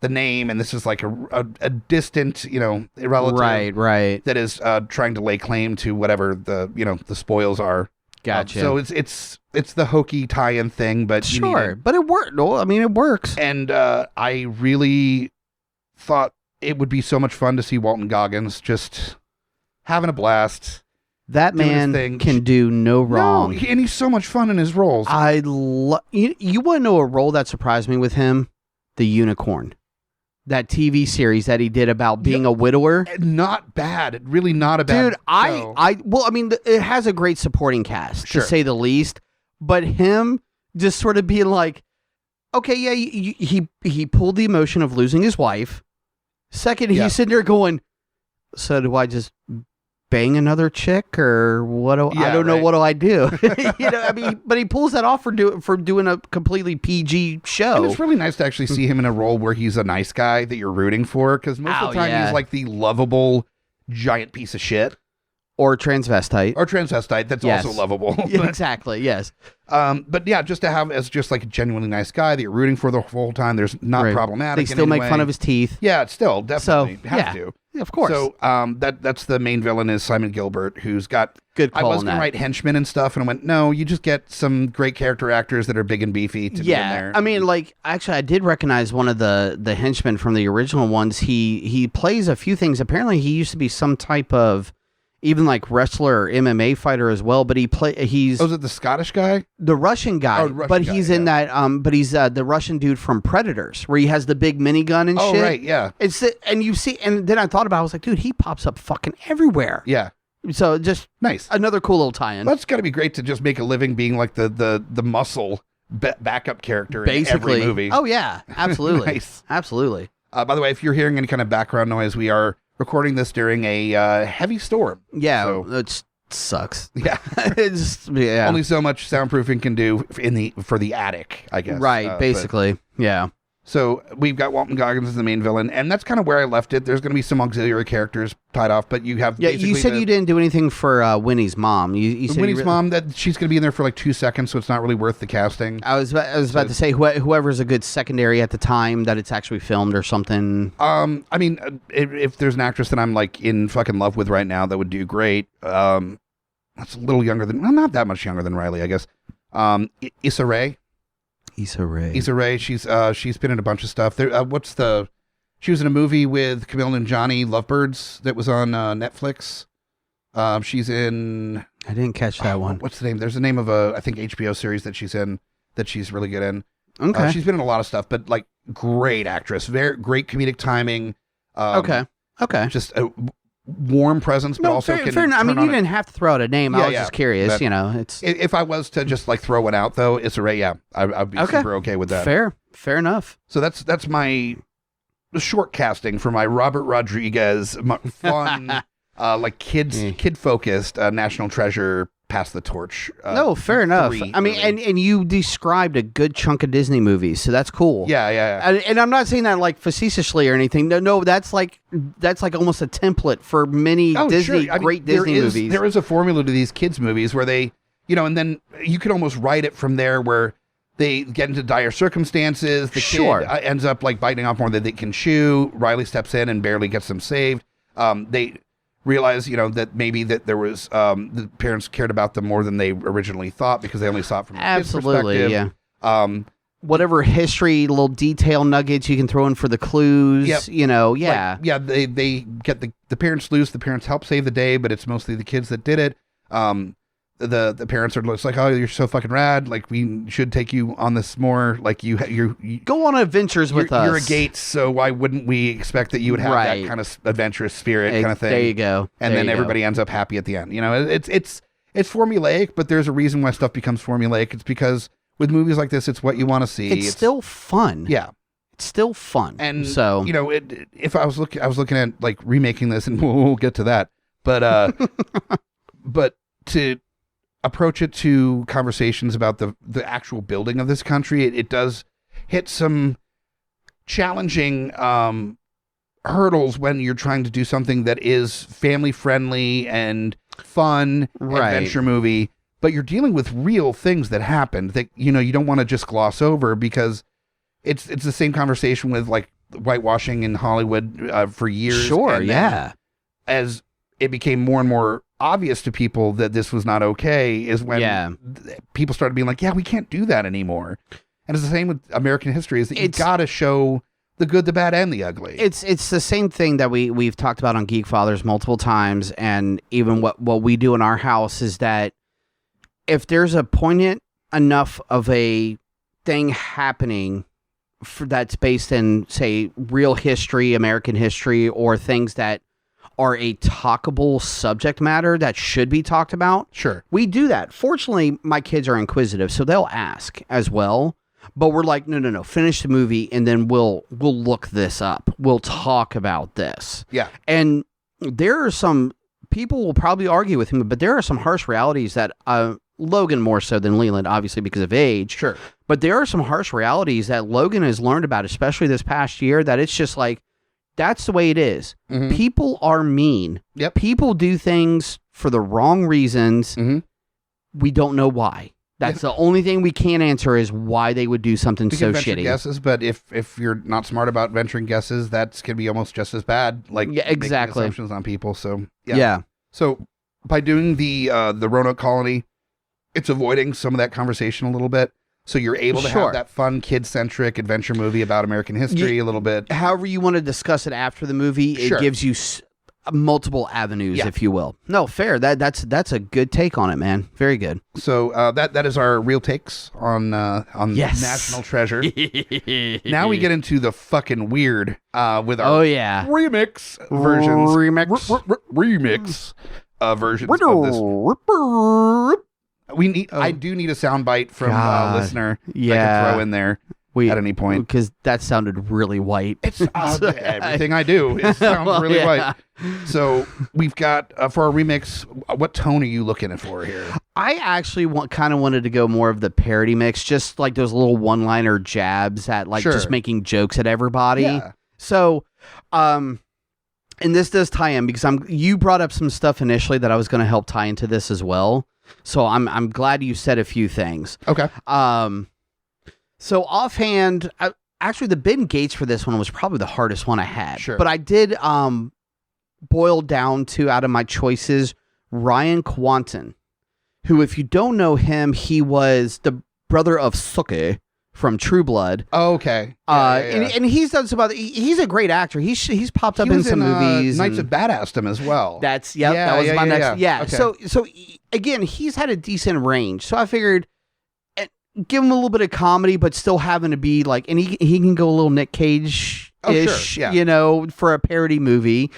the name, and this is like a distant, relative, right, that is trying to lay claim to whatever the spoils are. Gotcha. So it's the hokey tie-in thing, but sure, but it worked. No, I mean it works. And I really thought it would be so much fun to see Walton Goggins just having a blast. That man can do no wrong. No, and he's so much fun in his roles. You want to know a role that surprised me with him? The Unicorn. That TV series that he did about being a widower. Not bad. Really not a bad Dude, it has a great supporting cast, to say the least. But him just sort of being like, okay, yeah, he pulled the emotion of losing his wife. Second, he's sitting there going, so do I just bang another chick or what? I don't know. What do I do? But he pulls that off for doing a completely PG show. And it's really nice to actually see him in a role where he's a nice guy that you're rooting for, because most of the time he's like the lovable giant piece of shit. Or transvestite. That's also lovable. Yeah, exactly, yes. But yeah, just to have as just like a genuinely nice guy that you're rooting for the whole time, there's not problematic. They still make fun of his teeth. Yeah, it's still definitely have to. Yeah, of course. So that's the main villain is Simon Gilbert, who's got good call. I was going to write henchmen and stuff, and I went, no, you just get some great character actors that are big and beefy to be in there. I mean, actually, I did recognize one of the henchmen from the original ones. He plays a few things. Apparently, he used to be some type of even like wrestler or MMA fighter as well. But he's is it the Scottish guy, the Russian guy? But he's in that. But he's the Russian dude from Predators, where he has the big minigun and shit. Oh right, yeah. And you see, and then I thought about it, I was like, dude, he pops up fucking everywhere. Yeah. So just nice. Another cool little tie-in. That's got to be great to just make a living being like the muscle backup character basically in every movie. Oh yeah, absolutely. Nice. Absolutely. By the way, if you're hearing any kind of background noise, we are recording this during a heavy storm. Yeah, so, it sucks. Yeah. Only so much soundproofing can do for the attic, I guess. Right, basically. Yeah. So we've got Walton Goggins as the main villain, and that's kind of where I left it. There's going to be some auxiliary characters tied off, but you have you said you didn't do anything for Winnie's mom. You said Winnie's mom, that she's going to be in there for like 2 seconds, so it's not really worth the casting. I was about to say whoever's a good secondary at the time that it's actually filmed or something. I mean, if there's an actress that I'm like in fucking love with right now, that would do great. That's a little younger than, well, not that much younger than Riley, I guess. Issa Rae. Issa Rae. She's been in a bunch of stuff. She was in a movie with Camille and Johnny, Lovebirds, that was on Netflix. She's in. I didn't catch that one. What's the name? There's the name of a, I think, HBO series that she's in that she's really good in. Okay. She's been in a lot of stuff, but like great actress, very great comedic timing. Okay. Just a warm presence, but also fair. I mean, you didn't have to throw out a name. I was just curious. It's if I was to just like throw one out though, Issa Rae. Yeah, I'd be super okay with that. Fair enough. So that's my short casting for my Robert Rodriguez fun, like kid focused National Treasure. Pass the torch. No, fair enough. I mean, and you described a good chunk of Disney movies, so that's cool. Yeah. And I'm not saying that like facetiously or anything. No, that's like almost a template for many Disney Disney movies. There is a formula to these kids movies where they, and then you could almost write it from there where they get into dire circumstances. The kid ends up like biting off more than they can chew. Riley steps in and barely gets them saved. They realize, that maybe that there was the parents cared about them more than they originally thought because they only saw it from a kid's perspective. Yeah. Whatever history, little detail nuggets you can throw in for the clues. Yep. They get the parents loose. The parents help save the day, but it's mostly the kids that did it. The parents are just like, oh, you're so fucking rad. Like, we should take you on this more. Like, you go on adventures with us. You're a Gates, so why wouldn't we expect that you would have that kind of adventurous spirit kind of thing? There you go. And then everybody ends up happy at the end. It's formulaic, but there's a reason why stuff becomes formulaic. It's because with movies like this, it's what you want to see. It's still fun. Yeah. It's still fun. And so, if I was looking at like remaking this, and we'll get to that, but but to approach it to conversations about the actual building of this country, it does hit some challenging hurdles when you're trying to do something that is family friendly and fun adventure movie, but you're dealing with real things that happened that you don't want to just gloss over, because it's the same conversation with like whitewashing in Hollywood for years. Sure, yeah. As it became more and more obvious to people that this was not okay is when people started being like, yeah, we can't do that anymore. And it's the same with American history, is that you got to show the good, the bad, and the ugly. It's the same thing that we've talked about on Geekfathers multiple times, and even what we do in our house is that if there's a poignant enough of a thing happening that's based in, say, real history, American history, or things that are a talkable subject matter that should be talked about. Sure. We do that. Fortunately, my kids are inquisitive, so they'll ask as well. But we're like, no, finish the movie, and then we'll look this up. We'll talk about this. Yeah. And there are some people will probably argue with me, but there are some harsh realities that Logan more so than Leland, obviously because of age. Sure. But there are some harsh realities that Logan has learned about, especially this past year, that it's just like, that's the way it is. Mm-hmm. People are mean. Yep. People do things for the wrong reasons. Mm-hmm. We don't know why. That's the only thing we can't answer is why they would do something so shitty. Guesses, but if you're not smart about venturing guesses, that's can be almost just as bad. Like exactly. Making assumptions on people. So yeah. So by doing the Roanoke colony, it's avoiding some of that conversation a little bit. So you're able to have that fun, kid-centric adventure movie about American history a little bit. However you want to discuss it after the movie, it gives you multiple avenues, if you will. No, fair. That's a good take on it, man. Very good. So that is our real takes on National Treasure. Now we get into the fucking weird with our remix versions. Remix versions of this. I do need a soundbite from a listener that I can throw in there. at any point. Because that sounded really white. It's everything I do. It sounds really white. So we've got, for our remix, what tone are you looking for here? I actually kind of wanted to go more of the parody mix, just like those little one-liner jabs at like just making jokes at everybody. Yeah. So, and this does tie in because you brought up some stuff initially that I was going to help tie into this as well. So I'm glad you said a few things. Okay. So offhand, actually the Ben Gates for this one was probably the hardest one I had. Sure. But I did boil down to, out of my choices, Ryan Quanten, who, if you don't know him, he was the brother of Suke from True Blood. Oh, okay. And he's done some other. He's a great actor. He's popped up in some movies. Knights of Badassdom as well. That was my next. Yeah. Okay. So again, he's had a decent range. So I figured, give him a little bit of comedy, but still having to be like, and he can go a little Nick Cage-ish, for a parody movie.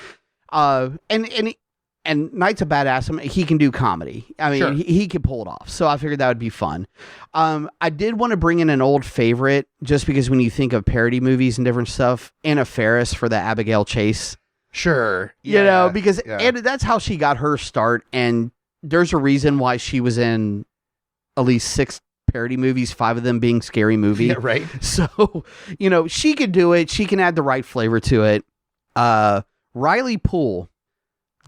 And Knights of Badassdom, he can do comedy. I mean, he can pull it off. So I figured that would be fun. I did want to bring in an old favorite, just because when you think of parody movies and different stuff, Anna Faris for the Abigail Chase. Sure. Yeah. Because and that's how she got her start. And there's a reason why she was in at least 6 parody movies, 5 of them being Scary Movie. Yeah, right. So, she could do it. She can add the right flavor to it. Riley Poole,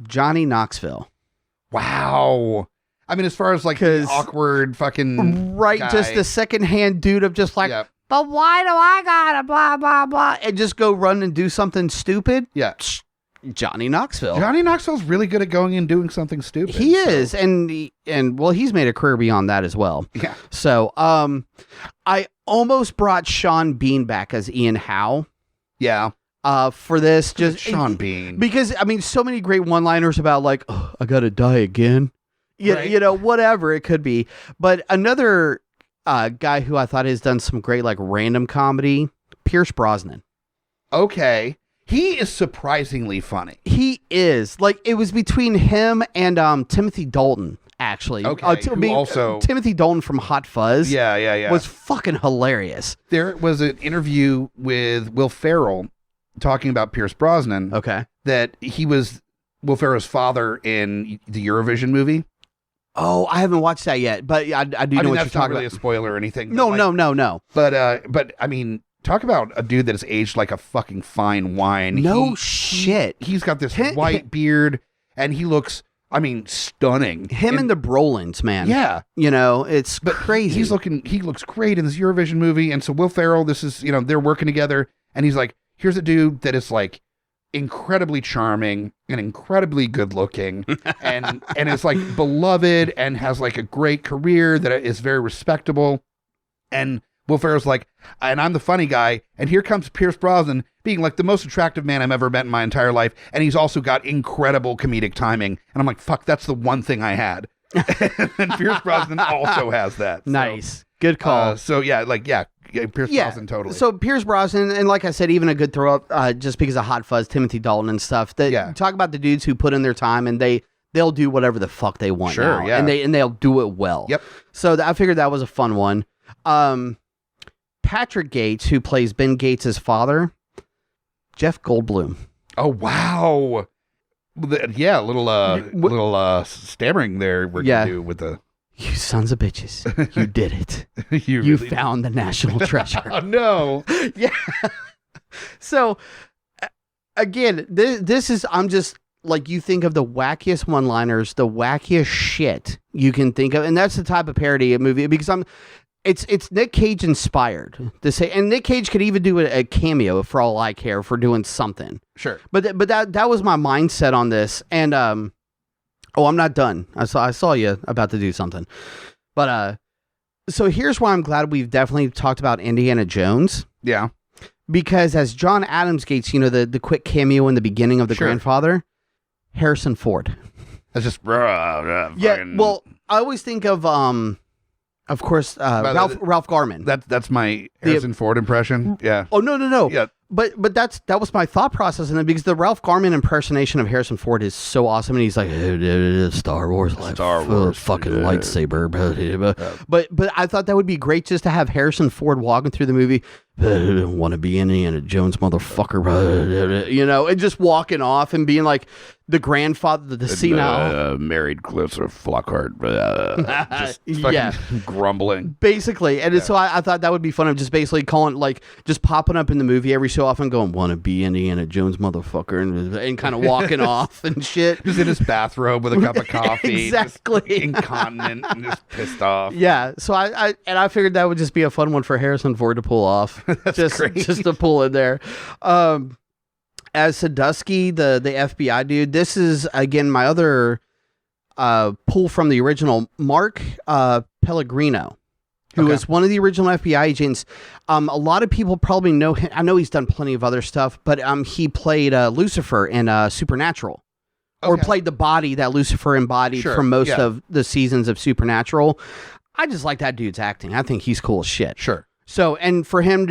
Johnny Knoxville. Wow. I mean, as far as like the awkward fucking guy. Just the secondhand dude of just like, but why do I gotta blah, blah, blah, and just go run and do something stupid? Yeah. Johnny Knoxville. Johnny Knoxville's really good at going and doing something stupid. He is. And he's made a career beyond that as well. Yeah. So, I almost brought Sean Bean back as Ian Howe. Yeah. For this, just Sean Bean, because I mean, so many great one-liners about like, oh, I gotta die again, whatever it could be. But another guy who I thought has done some great like random comedy, Pierce Brosnan. Okay, he is surprisingly funny. He is. Like, it was between him and Timothy Dalton. Actually, also Timothy Dalton from Hot Fuzz. Yeah. Was fucking hilarious. There was an interview with Will Ferrell talking about Pierce Brosnan. Okay. That he was Will Ferrell's father in the Eurovision movie. Oh, I haven't watched that yet, but I do know what you're talking about. That's not really a spoiler or anything. No. But I mean, talk about a dude that has aged like a fucking fine wine. Shit. He's got this white beard, and he looks, I mean, stunning. Him and the Brolins, man. Yeah. It's crazy. He looks great in this Eurovision movie. And so Will Ferrell, this is, they're working together, and he's like, here's a dude that is like incredibly charming and incredibly good looking and is like beloved and has like a great career that is very respectable. And Will Ferrell's like, and I'm the funny guy. And here comes Pierce Brosnan being like the most attractive man I've ever met in my entire life. And he's also got incredible comedic timing. And I'm like, fuck, that's the one thing I had. And Pierce Brosnan also has that. Nice. So, good call. Pierce Brosnan, totally. So Pierce Brosnan, and like I said, even a good throw up, just because of Hot Fuzz, Timothy Dalton and stuff. Talk about the dudes who put in their time, and they'll do whatever the fuck they want. Sure, now, yeah, and they'll do it well. Yep. So I figured that was a fun one. Patrick Gates, who plays Ben Gates' father, Jeff Goldblum. Oh wow. Yeah, a little stammering there we're gonna do with the. You sons of bitches. You did it. You found the national treasure. Oh, no. Yeah. So, again, this is, I'm just, like, you think of the wackiest one-liners, the wackiest shit you can think of. And that's the type of parody movie, because it's Nick Cage inspired to say, and Nick Cage could even do a cameo for all I care for doing something. Sure. But that was my mindset on this. And, oh, I'm not done. I saw you about to do something. But so here's why I'm glad we've definitely talked about Indiana Jones. Yeah. Because as John Adams Gates, the quick cameo in the beginning of The Grandfather, Harrison Ford. That's just yeah. Well, I always think of course, Ralph Garman. That's my Harrison Ford impression. Yeah. Oh no. Yeah. But that was my thought process in it, because the Ralph Garman impersonation of Harrison Ford is so awesome, and he's like, Star Wars fucking lightsaber. But I thought that would be great just to have Harrison Ford walking through the movie. Want to be Indiana Jones, motherfucker, and just walking off and being like the grandfather, the senile married Clarissa Flockhart, just fucking grumbling, basically. And so I thought that would be fun of just basically calling, like, just popping up in the movie every so often, going, "Want to be Indiana Jones, motherfucker," and kind of walking off and shit, just in his bathrobe with a cup of coffee, exactly, just incontinent and just pissed off. Yeah, so I figured that would just be a fun one for Harrison Ford to pull off. That's great. Just to pull in there. As Sadusky, the FBI dude, this is, again, my other pull from the original, Mark Pellegrino, who is one of the original FBI agents. A lot of people probably know him. I know he's done plenty of other stuff, but he played Lucifer in Supernatural. Or played the body that Lucifer embodied for most of the seasons of Supernatural. I just like that dude's acting. I think he's cool as shit. Sure. So, and for him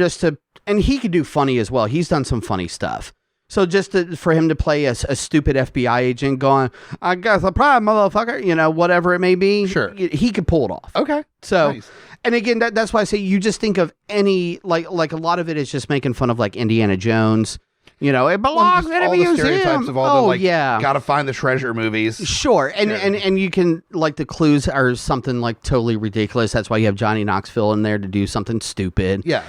and he could do funny as well. He's done some funny stuff. So for him to play a stupid FBI agent going, "I guess the problem, motherfucker," whatever it may be. Sure. He could pull it off. Okay. So, nice. And again, that's why I say you just think of any, like a lot of it is just making fun of like Indiana Jones. It belongs in a museum. The stereotypes of all the gotta find the treasure movies. Sure, and you can, like, the clues are something like totally ridiculous. That's why you have Johnny Knoxville in there to do something stupid. Yeah,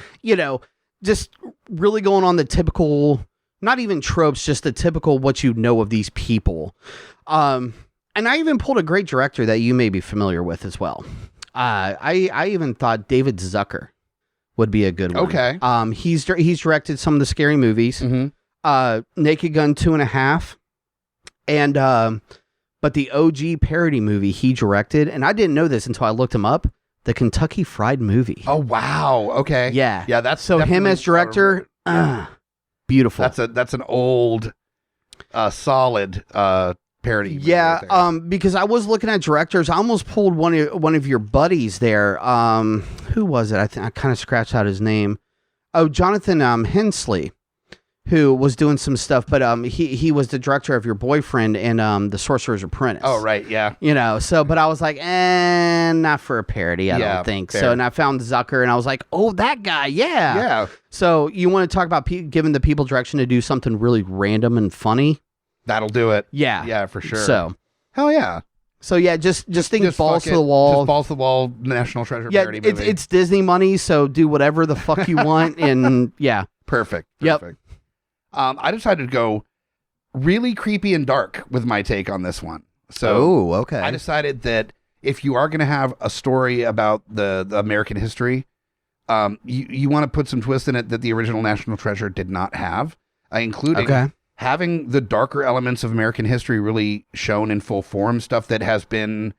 just really going on the typical, not even tropes, just the typical what you know of these people. And I even pulled a great director that you may be familiar with as well. I even thought David Zucker would be a good one. Okay. He's directed some of the scary movies. Mm-hmm. Naked Gun 2.5, and but the OG parody movie he directed, and I didn't know this until I looked him up, the Kentucky Fried Movie. Oh wow, okay, yeah, that's so him as director, beautiful. That's an old, solid parody. Yeah, right, because I was looking at directors, I almost pulled one of your buddies there. Who was it? I think I kind of scratched out his name. Oh, Jonathan Hensley, who was doing some stuff, but he was the director of Your Boyfriend and The Sorcerer's Apprentice. Oh, right, yeah. But I was like, not for a parody, I don't think. Fair. So, and I found Zucker, and I was like, oh, that guy, yeah. Yeah. So, you want to talk about giving the people direction to do something really random and funny? That'll do it. Yeah. Yeah, for sure. So. Hell yeah. So, yeah, just think balls to the wall. Just balls to the wall, National Treasure parody movie. It's Disney money, so do whatever the fuck you want, and yeah. Perfect. Yep. I decided to go really creepy and dark with my take on this one. So okay. I decided that if you are going to have a story about the American history, you want to put some twist in it that the original National Treasure did not have, including having the darker elements of American history really shown in full form, stuff that has been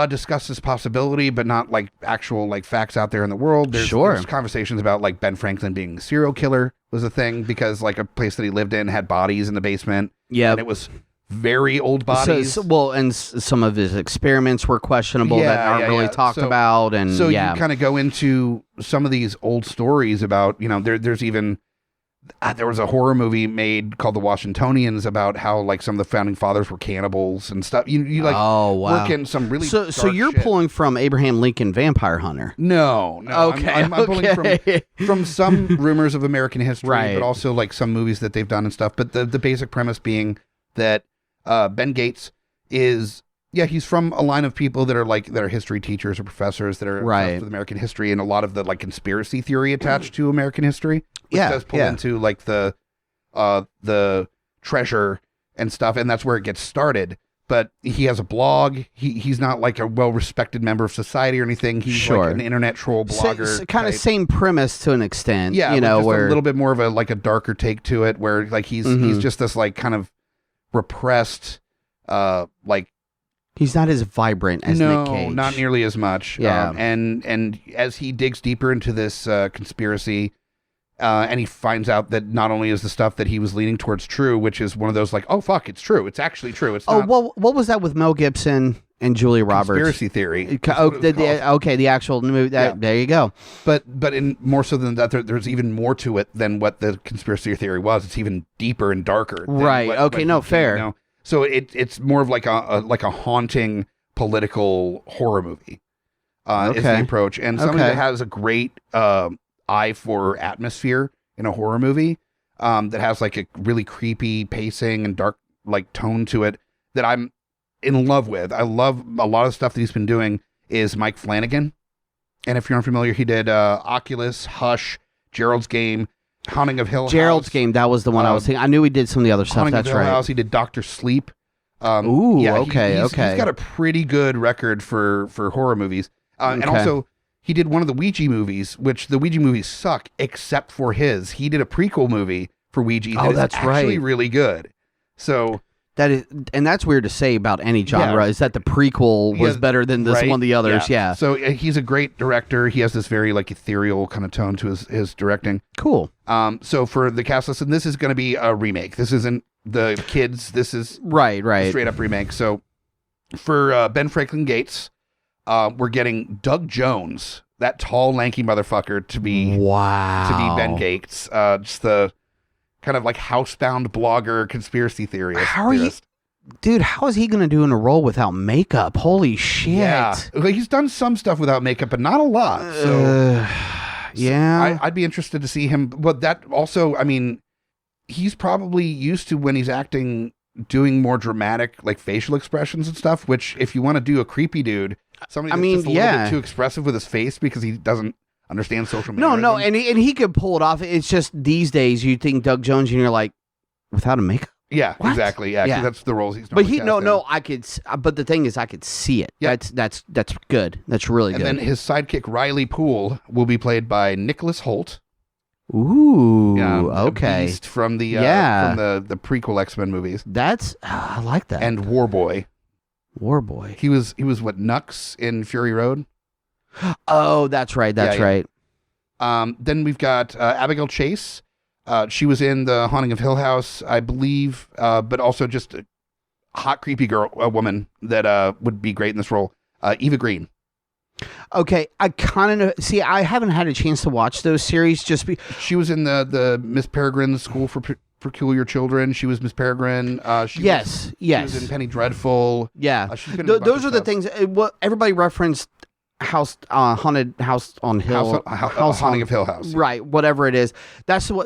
discussed as possibility, but not like actual like facts out there in the world. There's conversations about like Ben Franklin being a serial killer was a thing because like a place that he lived in had bodies in the basement. Yeah, and it was very old bodies. And some of his experiments were questionable that aren't really talked about. And so you kind of go into some of these old stories about, there's even there was a horror movie made called The Washingtonians about how like some of the founding fathers were cannibals and stuff. You work in some really so you're shit. Pulling from Abraham Lincoln Vampire Hunter. No. Okay. I'm pulling from some rumors of American history, right, but also like some movies that they've done and stuff. But the basic premise being that Ben Gates is he's from a line of people that are history teachers or professors that are obsessed with American history and a lot of the like conspiracy theory attached to American history. Which does pull into like the treasure and stuff, and that's where it gets started. But he has a blog. He's not like a well-respected member of society or anything. He's like an internet troll blogger. So kind of same premise to an extent. Yeah, just a little bit more of a darker take to it, where like he's just this like kind of repressed like. He's not as vibrant as Nick Cage. No, not nearly as much. Yeah, and as he digs deeper into this conspiracy. And he finds out that not only is the stuff that he was leaning towards true, which is one of those like, oh fuck, it's true, it's actually true. It's not. Well, what was that with Mel Gibson And Julia Roberts. Conspiracy Theory. The actual movie. There you go. But in more so than that, there's even more to it than what the conspiracy theory was. It's even deeper and darker. Right. Fair. So it's more of like a haunting political horror movie. Is the approach, and somebody that has a great eye for atmosphere in a horror movie, that has like a really creepy pacing and dark like tone to it that I'm in love with. I love a lot of stuff that he's been doing is Mike Flanagan. And if you're unfamiliar, he did Oculus, Hush, Gerald's Game, Haunting of Hill House. Gerald's Game, that was the one I was thinking. I knew he did some of the other stuff. That's right. House, he did Dr. Sleep. Okay. He's got a pretty good record for horror movies. And also, he did one of the Ouija movies, which the Ouija movies suck, except for his. He did a prequel movie for Ouija that's actually really good. So... that's weird to say about any genre, is that the prequel was better than this one of the others. Yeah. So he's a great director. He has this very like ethereal kind of tone to his directing. Cool. So for the cast list, and this is going to be a remake. This isn't the kids. This is right. Straight up remake. So for Ben Franklin Gates, we're getting Doug Jones, that tall, lanky motherfucker, to be Ben Gates. Just the kind of like housebound blogger, conspiracy theorist. How is he going to do in a role without makeup? Holy shit. Yeah. He's done some stuff without makeup, but not a lot. So, I'd be interested to see him. But that also, I mean, he's probably used to, when he's acting, doing more dramatic, like facial expressions and stuff, which if you want to do a creepy dude, somebody that's just a little bit too expressive with his face because he doesn't understand social media. No, and he could pull it off. It's just these days you think Doug Jones and you're like, without a makeup? Yeah, what? Exactly. Yeah, because that's the roles he's. But I could. But the thing is, I could see it. Yep. That's good. That's really good. And then his sidekick Riley Poole will be played by Nicholas Hoult. Ooh, okay. Beast from the prequel X-Men movies. I like that. And Warboy. He was what, Nux in Fury Road. Oh, that's right. Right. Then we've got Abigail Chase. She was in The Haunting of Hill House, I believe, but also just a hot, creepy woman that would be great in this role. Eva Green. Okay, I kind of see. I haven't had a chance to watch those series. She was in the Miss Peregrine School for Peculiar Children. She was Miss Peregrine. She was in Penny Dreadful. Yeah, those are the things. What everybody referenced. Haunting of Hill House, right? Whatever it is,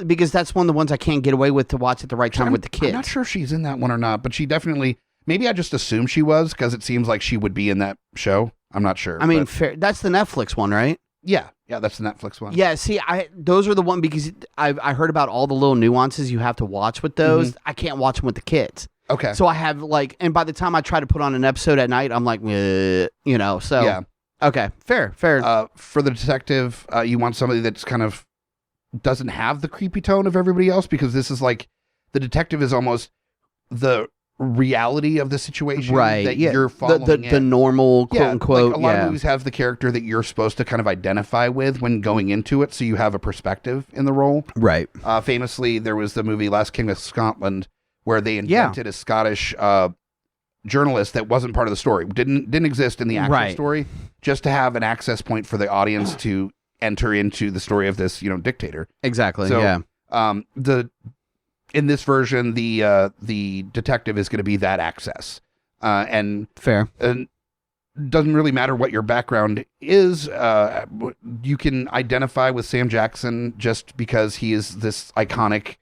because that's one of the ones I can't get away with to watch at the right time with the kids. I'm not sure if she's in that one or not, but she definitely. Maybe I just assumed she was because it seems like she would be in that show. I'm not sure. I mean, fair. That's the Netflix one, right? Yeah, that's the Netflix one. Yeah, see, those are the one because I heard about all the little nuances you have to watch with those. Mm-hmm. I can't watch them with the kids. Okay. So I have and by the time I try to put on an episode at night, I'm like, so yeah. Okay, fair. For the detective, you want somebody that's kind of doesn't have the creepy tone of everybody else, because this is like the detective is almost the reality of the situation, right? That you're following the normal quote unquote. Like a lot of movies have the character that you're supposed to kind of identify with when going into it, so you have a perspective in the role, right? Famously, there was the movie Last King of Scotland where they invented a Scottish journalist that wasn't part of the story, didn't exist in the actual story, just to have an access point for the audience to enter into the story of this dictator. Exactly. So, in this version, the detective is going to be that access, and fair. And doesn't really matter what your background is. You can identify with Sam Jackson just because he is this iconic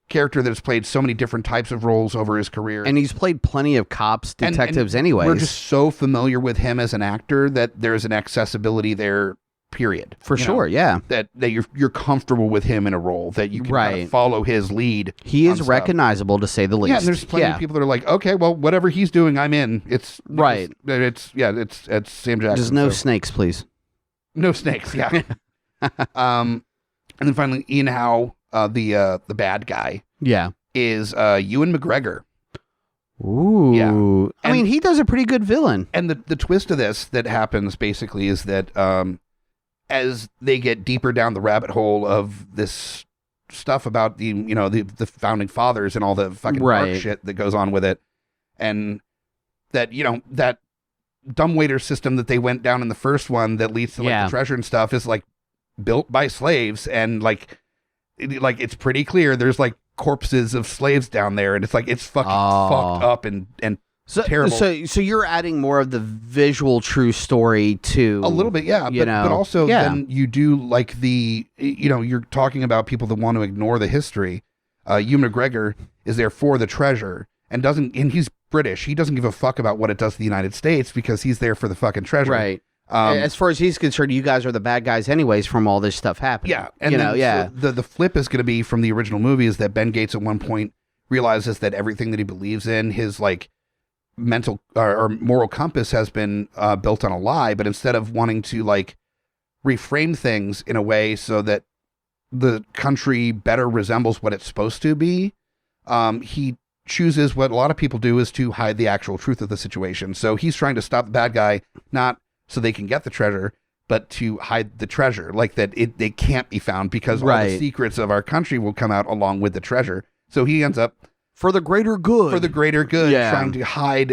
character that has played so many different types of roles over his career, and he's played plenty of cops, detectives. Anyways, we're just so familiar with him as an actor that there's an accessibility there. Period. For sure, yeah. That you're comfortable with him in a role, that you can kind of follow his lead. He is recognizable, to say the least. Yeah, and there's plenty of people that are like, okay, well, whatever he's doing, I'm in. It's right. It's Sam Jackson. Just no snakes, please. No snakes. Yeah. And then finally, Ian Howe, the bad guy. Yeah. Is Ewan McGregor. Ooh. Yeah. I mean, he does a pretty good villain. And the twist of this that happens basically is that as they get deeper down the rabbit hole of this stuff about the founding fathers and all the fucking dark shit that goes on with it, and that that dumbwaiter system that they went down in the first one that leads to like the treasure and stuff is like built by slaves, and like it's pretty clear there's like corpses of slaves down there, and it's like it's fucking fucked up and terrible. So you're adding more of the visual true story to a little bit, yeah. But also then you do like you're talking about people that want to ignore the history. Ewan McGregor is there for the treasure and he's British. He doesn't give a fuck about what it does to the United States because he's there for the fucking treasure. Right. As far as he's concerned, you guys are the bad guys anyways from all this stuff happening. Yeah. And so the flip is going to be from the original movie is that Ben Gates at one point realizes that everything that he believes in, his like mental or moral compass has been built on a lie, but instead of wanting to like reframe things in a way so that the country better resembles what it's supposed to be, he chooses what a lot of people do is to hide the actual truth of the situation. So he's trying to stop the bad guy, not so they can get the treasure, but to hide the treasure, like that they can't be found because all the secrets of our country will come out along with the treasure. So he ends up for the greater good, trying to hide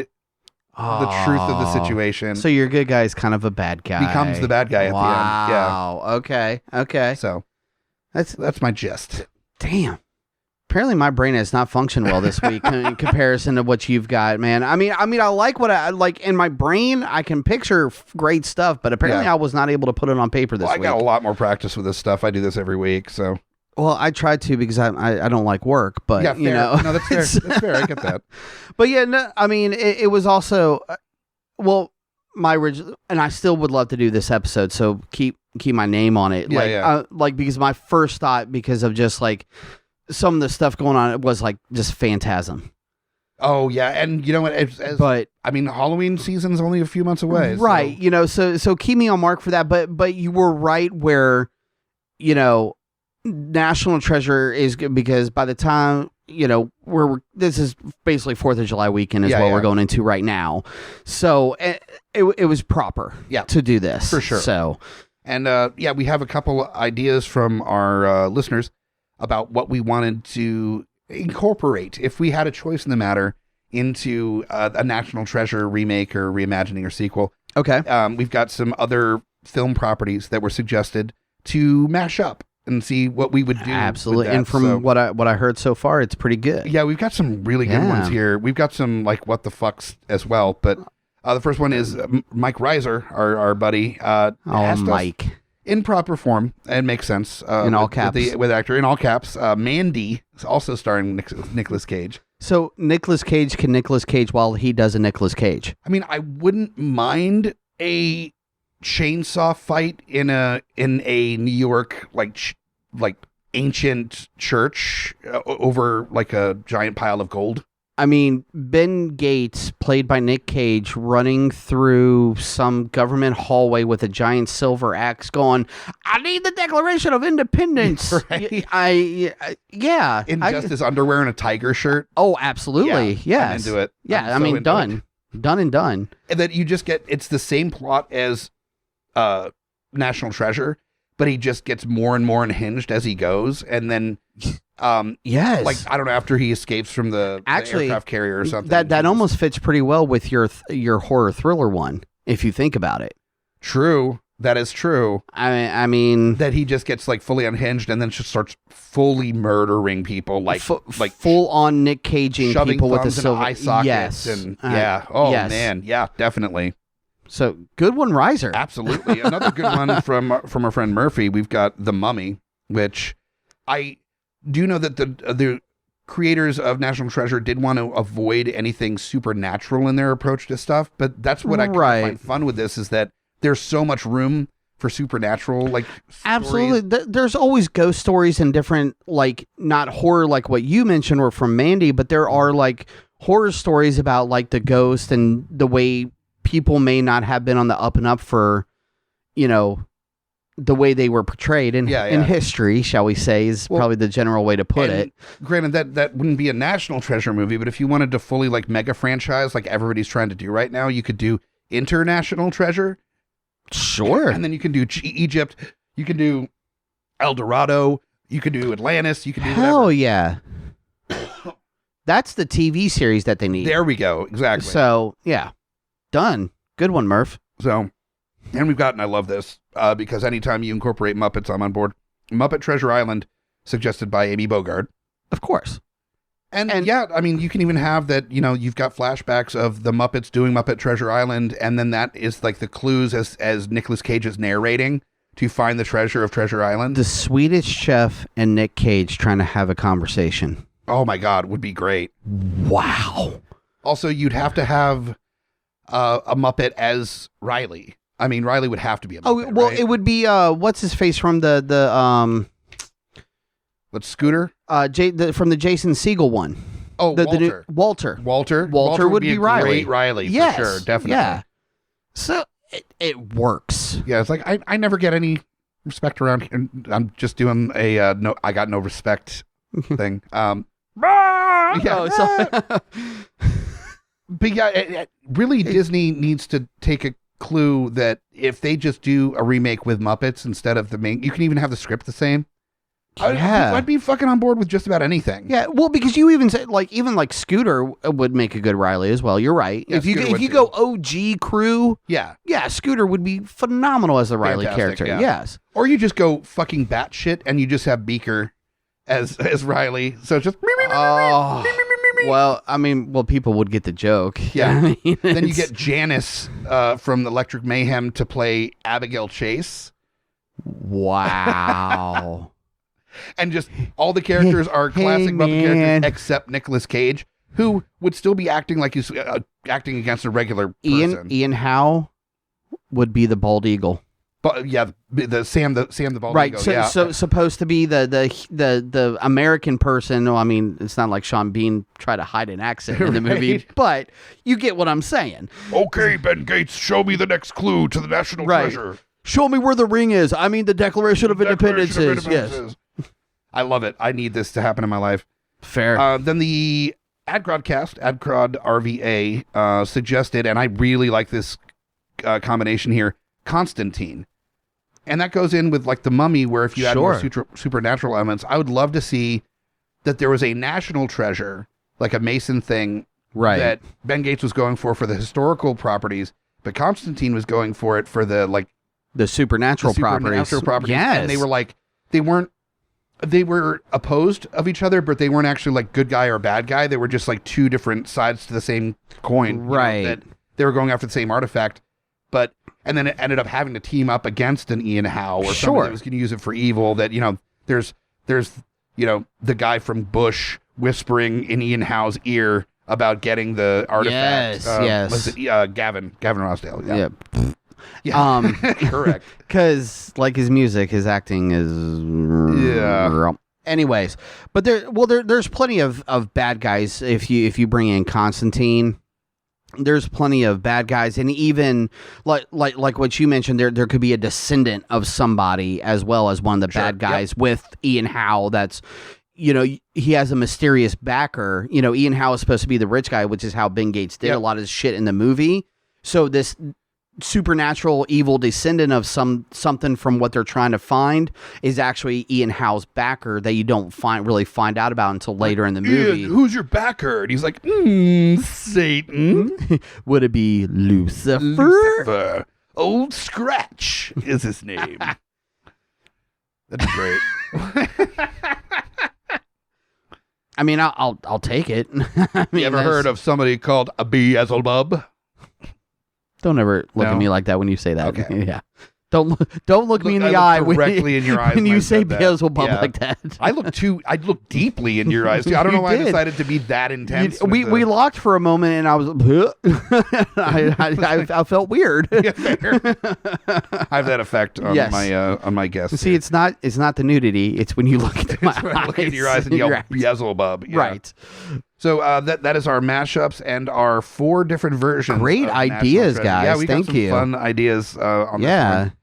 the truth of the situation. So your good guy is kind of a bad guy. Becomes the bad guy at the end. Wow. Okay. So that's my gist. Damn. Apparently my brain has not functioned well this week in comparison to what you've got, man. I mean, I like what I like in my brain. I can picture great stuff, but apparently I was not able to put it on paper this week. I got a lot more practice with this stuff. I do this every week, so. Well, I tried to because I don't like work, but fair. No, that's fair. That's fair. I get that. But yeah, no, I mean, it was also, my original, and I still would love to do this episode, so keep my name on it. Because my first thought, because of just like some of the stuff going on, it was like just Phantasm. Oh yeah, and you know what? But I mean, Halloween season's only a few months away, right? So. So keep me on mark for that. But you were right where, National Treasure is good because by the time this is basically 4th of July weekend is what we're going into right now. So it was proper to do this for sure. So and we have a couple ideas from our listeners about what we wanted to incorporate if we had a choice in the matter into a National Treasure remake or reimagining or sequel. Okay. We've got some other film properties that were suggested to mash up and see what we would do. Absolutely. And from what I heard so far, it's pretty good. Yeah, we've got some really good ones here. We've got some like what the fucks as well. But the first one is Mike Reiser, our buddy. Mike. In proper form, and makes sense. In all caps. With actor, in all caps. Mandy is also starring Nicolas Cage. So Nicolas Cage can Nicolas Cage while he does a Nicolas Cage. I mean, I wouldn't mind a chainsaw fight in a New York like ancient church over like a giant pile of gold. I mean, Ben Gates, played by Nick Cage, running through some government hallway with a giant silver axe going, I need the Declaration of Independence. Right? In just his underwear and a tiger shirt. Oh, absolutely. Yeah. I'm into it. Yeah, done. Done and done. And then you just get, it's the same plot as National Treasure, but he just gets more and more unhinged as he goes. And then... yes, like I don't know, after he escapes from the aircraft carrier or something. That almost fits pretty well with your horror thriller one, if you think about it. True, that is true. I mean that he just gets like fully unhinged and then just starts fully murdering people, like full on Nick Caging people with the silver eye sockets. Yes, and man, yeah, definitely. So good one, Reiser. Absolutely, another good one from our friend Murphy. We've got The Mummy, which I do know that the creators of National Treasure did want to avoid anything supernatural in their approach to stuff, but that's what I find fun with this is that there's so much room for supernatural like absolutely stories. There's always ghost stories and different like not horror like what you mentioned or from Mandy, but there are like horror stories about like the ghost and the way people may not have been on the up and up for the way they were portrayed in history, shall we say, is probably the general way to put it. Granted, that wouldn't be a National Treasure movie, but if you wanted to fully like mega franchise like everybody's trying to do right now, you could do International Treasure. Sure. And then you can do Egypt, you can do El Dorado, you could do Atlantis, you could do Hell whatever. Yeah. That's the TV series that they need. There we go. Exactly. So, yeah. Done. Good one, Murph. So, and we've got, and I love this, because anytime you incorporate Muppets, I'm on board. Muppet Treasure Island, suggested by Amy Bogard. Of course. And yeah, I mean, you can even have that, you've got flashbacks of the Muppets doing Muppet Treasure Island, and then that is like the clues as Nicolas Cage is narrating to find the treasure of Treasure Island. The Swedish Chef and Nick Cage trying to have a conversation. Oh my God, would be great. Wow. Also, you'd have to have a Muppet as Riley. I mean, Riley would have to be a Muppet. Oh, well, right? It would be, what's his face from Let's Scooter? From the Jason Segel one. Oh, Walter. Walter would be Riley. Great Riley, yes, for sure, definitely. Yeah. So it works. Yeah, it's like I never get any respect around here. I'm just doing a I got no respect thing. Yeah. But yeah, really, Disney needs to take a clue that if they just do a remake with Muppets instead of the main, you can even have the script the same. Yeah. I'd be fucking on board with just about anything. Yeah, well, because you even said even Scooter would make a good Riley as well. You're right. Yeah, if you go OG crew, yeah, Scooter would be phenomenal as the Riley character. Yeah. Yes. Or you just go fucking batshit and you just have Beaker as Riley. So it's just well, I mean, people would get the joke. Yeah. I mean, then you get Janice from Electric Mayhem to play Abigail Chase. Wow. And just all the characters are classic Muppet characters except Nicolas Cage, who would still be acting like he's acting against a regular person. Ian Howe would be the bald eagle. But yeah, the Sam the bald eagle. Right. So supposed to be the American person. No, I mean, it's not like Sean Bean tried to hide an accent in the movie, but you get what I'm saying. Okay, Ben Gates, show me the next clue to the National Treasure. Show me where the ring is. I mean, the Declaration of Independence is. Yes. I love it. I need this to happen in my life. Fair. Then the Adcrodcast, Adcrod RVA, suggested, and I really like this combination here, Constantine. And that goes in with like the Mummy, where if you add more supernatural elements, I would love to see that there was a national treasure, like a Mason thing, that Ben Gates was going for the historical properties, but Constantine was going for it for the supernatural properties. Yes. And they were like, they were opposed of each other, but they weren't actually like good guy or bad guy. They were just like two different sides to the same coin. Right. That they were going after the same artifact, and then it ended up having to team up against an Ian Howe or somebody that was going to use it for evil. That, there's the guy from Bush whispering in Ian Howe's ear about getting the artifact. Yes. Was it Gavin Rossdale? Yeah. Yeah. Correct. Because his music, his acting is Anyways, but there's plenty of bad guys if you bring in Constantine. There's plenty of bad guys, and even like what you mentioned, there could be a descendant of somebody as well as one of the bad guys with Ian Howe. That's he has a mysterious backer. Ian Howe is supposed to be the rich guy, which is how Ben Gates did a lot of his shit in the movie. So this supernatural evil descendant of something from what they're trying to find is actually Ian Howe's backer that you don't really find out about until later in the movie. Ian, who's your backer? And he's like, Satan. Would it be Lucifer? Old Scratch is his name. That'd be great. I mean, I'll take it. You ever heard of somebody called a Beelzebub? Don't ever look at me like that when you say that. Okay. Yeah. Don't look me in the eye directly in your eyes when you say Beelzebub like that. I look deeply in your eyes too. I don't know why I decided to be that intense. We locked for a moment, and I was I felt weird. Yeah, fair. I have that effect on my guests. See, it's not the nudity; it's when you look at my eyes. When I look in your eyes and yell Beelzebub. Yeah. Right. So that is our mashups and our 4 different versions. Great ideas, guys. Yeah, we got Thank you. Fun ideas on this one.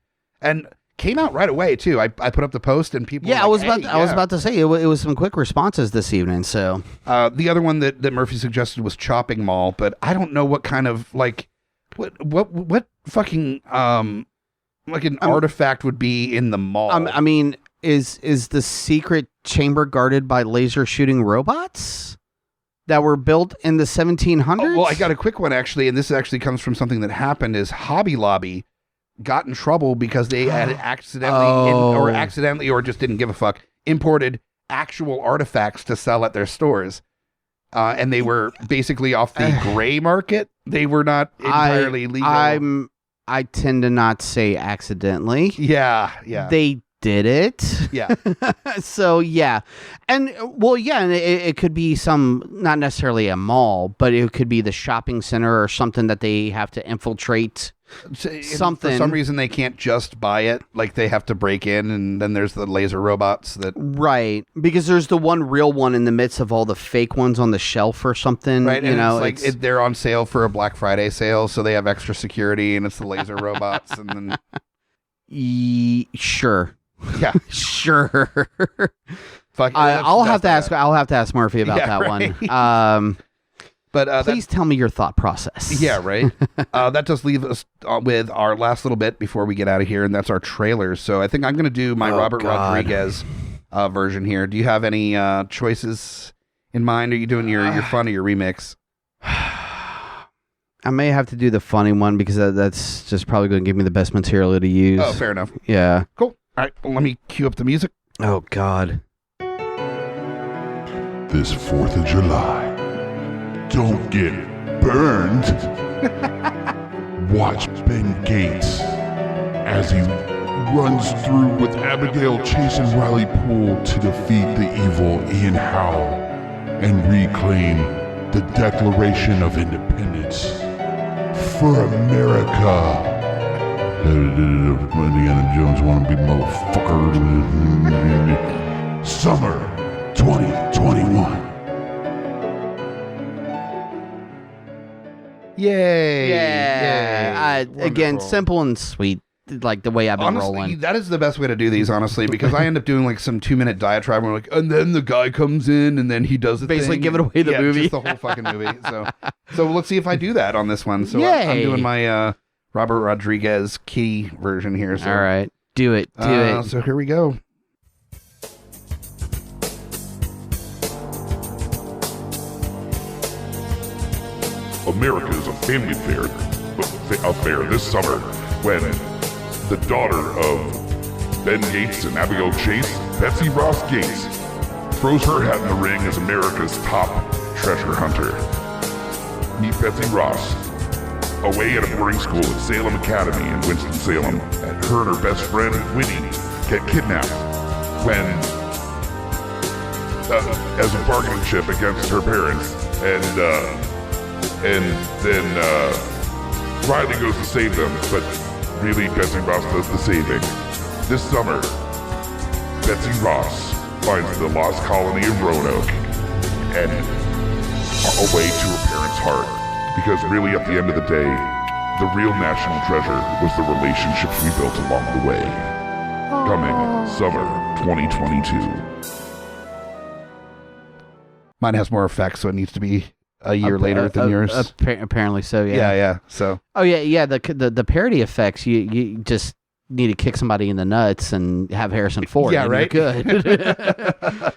And came out right away too. I put up the post and people. Yeah, were I was about to say it was some quick responses this evening. So the other one that Murphy suggested was Chopping Mall, but I don't know what kind of what fucking like an artifact would be in the mall. I mean, is the secret chamber guarded by laser shooting robots? that were built in the 1700s? Oh, well, I got a quick one, actually, and this actually comes from something that happened, is Hobby Lobby got in trouble because they had accidentally or just didn't give a fuck, imported actual artifacts to sell at their stores. And they were basically off the gray market. They were not entirely legal. I tend to not say accidentally. Yeah. They did it. Yeah. So, yeah. And, and it could be not necessarily a mall, but it could be the shopping center or something that they have to infiltrate. Something. For some reason, they can't just buy it. Like, they have to break in, and then there's the laser robots that... Right. Because there's the one real one in the midst of all the fake ones on the shelf or something. Right, and they're on sale for a Black Friday sale, so they have extra security, and it's the laser robots, and then... Sure. Yeah. Sure. I'll have to ask Murphy about that one. But please tell me your thought process. Yeah, right. That does leave us with our last little bit before we get out of here, and that's our trailers. So I think I'm going to do my Robert Rodriguez version here. Do you have any choices in mind? Are you doing your fun or your remix? I may have to do the funny one because that's just probably going to give me the best material to use. Oh, fair enough. Yeah. Cool. All right, well, let me cue up the music. Oh, God. This 4th of July. Don't get burned. Watch Ben Gates as he runs through with Abigail Chase and Riley Poole to defeat the evil Ian Howe and reclaim the Declaration of Independence for America. Indiana Jones wanna be motherfucker. Summer 2021. Yay! Yeah. Again, simple and sweet, like the way I've been rolling. That is the best way to do these, honestly, because I end up doing like some 2-minute diatribe where like, and then the guy comes in and then he does the basically thing. giving away the movie. Just the whole fucking movie. So let's see if I do that on this one. So Yay. I'm doing my Robert Rodriguez key version here. So. All right, do it. So here we go. America is a family affair this summer when the daughter of Ben Gates and Abigail Chase, Betsy Ross Gates, throws her hat in the ring as America's top treasure hunter. Meet Betsy Ross, away at a boarding school at Salem Academy in Winston-Salem, and her and her best friend, Winnie, get kidnapped when, as a bargaining chip against her parents, and then Riley goes to save them, but really Betsy Ross does the saving. This summer, Betsy Ross finds the lost colony of Roanoke and a way to her parents' heart. Because really, at the end of the day, the real national treasure was the relationships we built along the way. Coming summer 2022. Mine has more effects, so it needs to be a year later than yours. Apparently so, yeah. Yeah. So. Oh yeah. The parody effects. You just need to kick somebody in the nuts and have Harrison Ford. Yeah, right. You're good.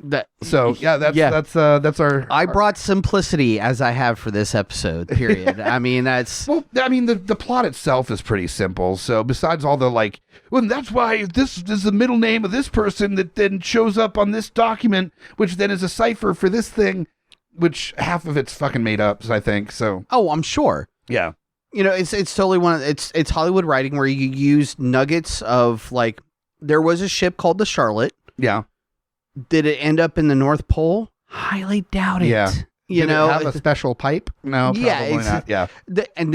That's our. I brought simplicity as I have for this episode. Period. I mean, that's. Well, I mean, the plot itself is pretty simple. So besides all the like, well, that's why this is the middle name of this person that then shows up on this document, which then is a cipher for this thing, which half of it's fucking made up. I think so. Oh, I'm sure. Yeah. You know, it's totally it's Hollywood writing where you use nuggets of like there was a ship called the Charlotte. Yeah. Did it end up in the North Pole? Highly doubt it. Yeah. You did know, it have a special pipe? No, probably not. Yeah. And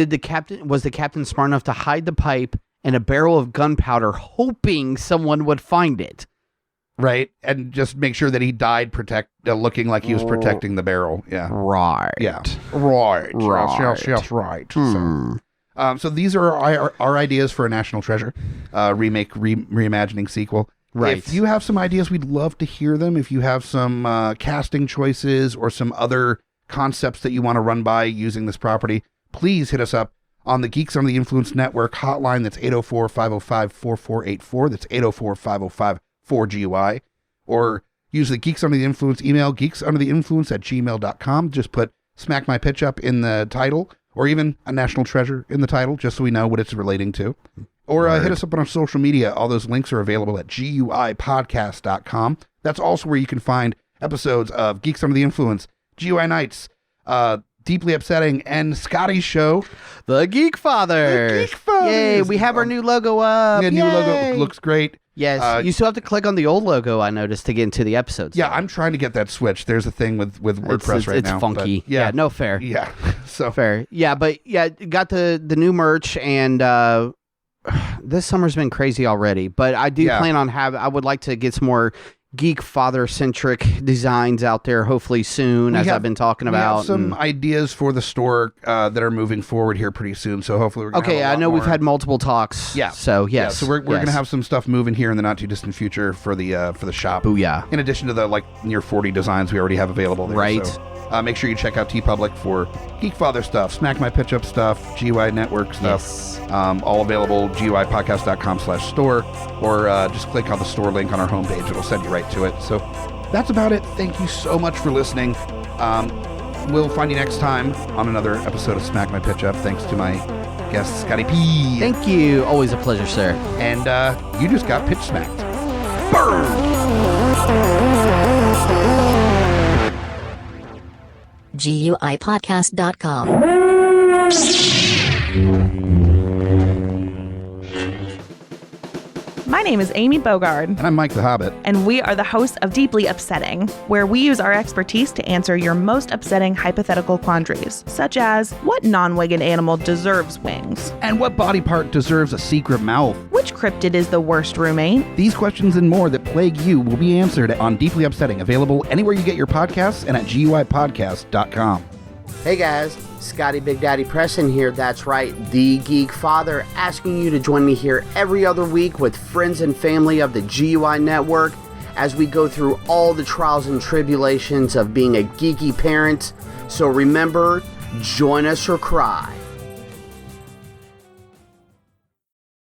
was the captain smart enough to hide the pipe in a barrel of gunpowder, hoping someone would find it? Right, and just make sure that he died looking like he was protecting the barrel. Yeah. Right. Yeah. Right. Yes, right. So these are our ideas for a National Treasure remake, reimagining sequel. Right. If you have some ideas, we'd love to hear them. If you have some casting choices or some other concepts that you want to run by using this property, please hit us up on the Geeks Under the Influence Network hotline. That's 804-505-4484. That's 804-505-4GUI. Or use the Geeks Under the Influence email, geeksundertheinfluence@gmail.com. Just put Smack My Pitch Up in the title, or even a National Treasure in the title, just so we know what it's relating to. Or hit us up on our social media. All those links are available at GUIPodcast.com. That's also where you can find episodes of Geeks Under the Influence, GUI Nights, Deeply Upsetting, and Scotty's show, The Geekfathers. Yay, we have our new logo up. Yeah, new logo looks great. Yes, you still have to click on the old logo, I noticed, to get into the episodes. Yeah, I'm trying to get that switched. There's a thing with WordPress right now. It's funky. Yeah, no, fair. Yeah, so fair. Yeah, but yeah, got the new merch, and this summer's been crazy already. But I do plan on I would like to get some more Geek Father centric designs out there hopefully soon, I've been talking about. We have some ideas for the store that are moving forward here pretty soon, so hopefully we're gonna have a lot I know more. We've had multiple talks. Yeah. So yes. Yeah, so we're gonna have some stuff moving here in the not too distant future for the shop. Booyah. In addition to the near 40 designs we already have available there. Right. So, make sure you check out TeePublic for Geekfather stuff, Smack My Pitch Up stuff, GUI Network stuff. Yes. All available, GUIPodcast.com/store, or just click on the store link on our homepage. It'll send you right to it. So that's about it. Thank you so much for listening. We'll find you next time on another episode of Smack My Pitch Up. Thanks to my guest, Scotty P. Thank you. Always a pleasure, sir. And you just got pitch smacked. Burn! GUIPodcast.com. My name is Amy Bogard. And I'm Mike the Hobbit. And we are the hosts of Deeply Upsetting, where we use our expertise to answer your most upsetting hypothetical quandaries, such as, what non-winged animal deserves wings? And what body part deserves a secret mouth? Which cryptid is the worst roommate? These questions and more that plague you will be answered on Deeply Upsetting, available anywhere you get your podcasts and at GUIPodcast.com. Hey guys, Scotty Big Daddy Preston here. That's right, the Geek Father, asking you to join me here every other week with friends and family of the GUI Network as we go through all the trials and tribulations of being a geeky parent. So remember, join us or cry.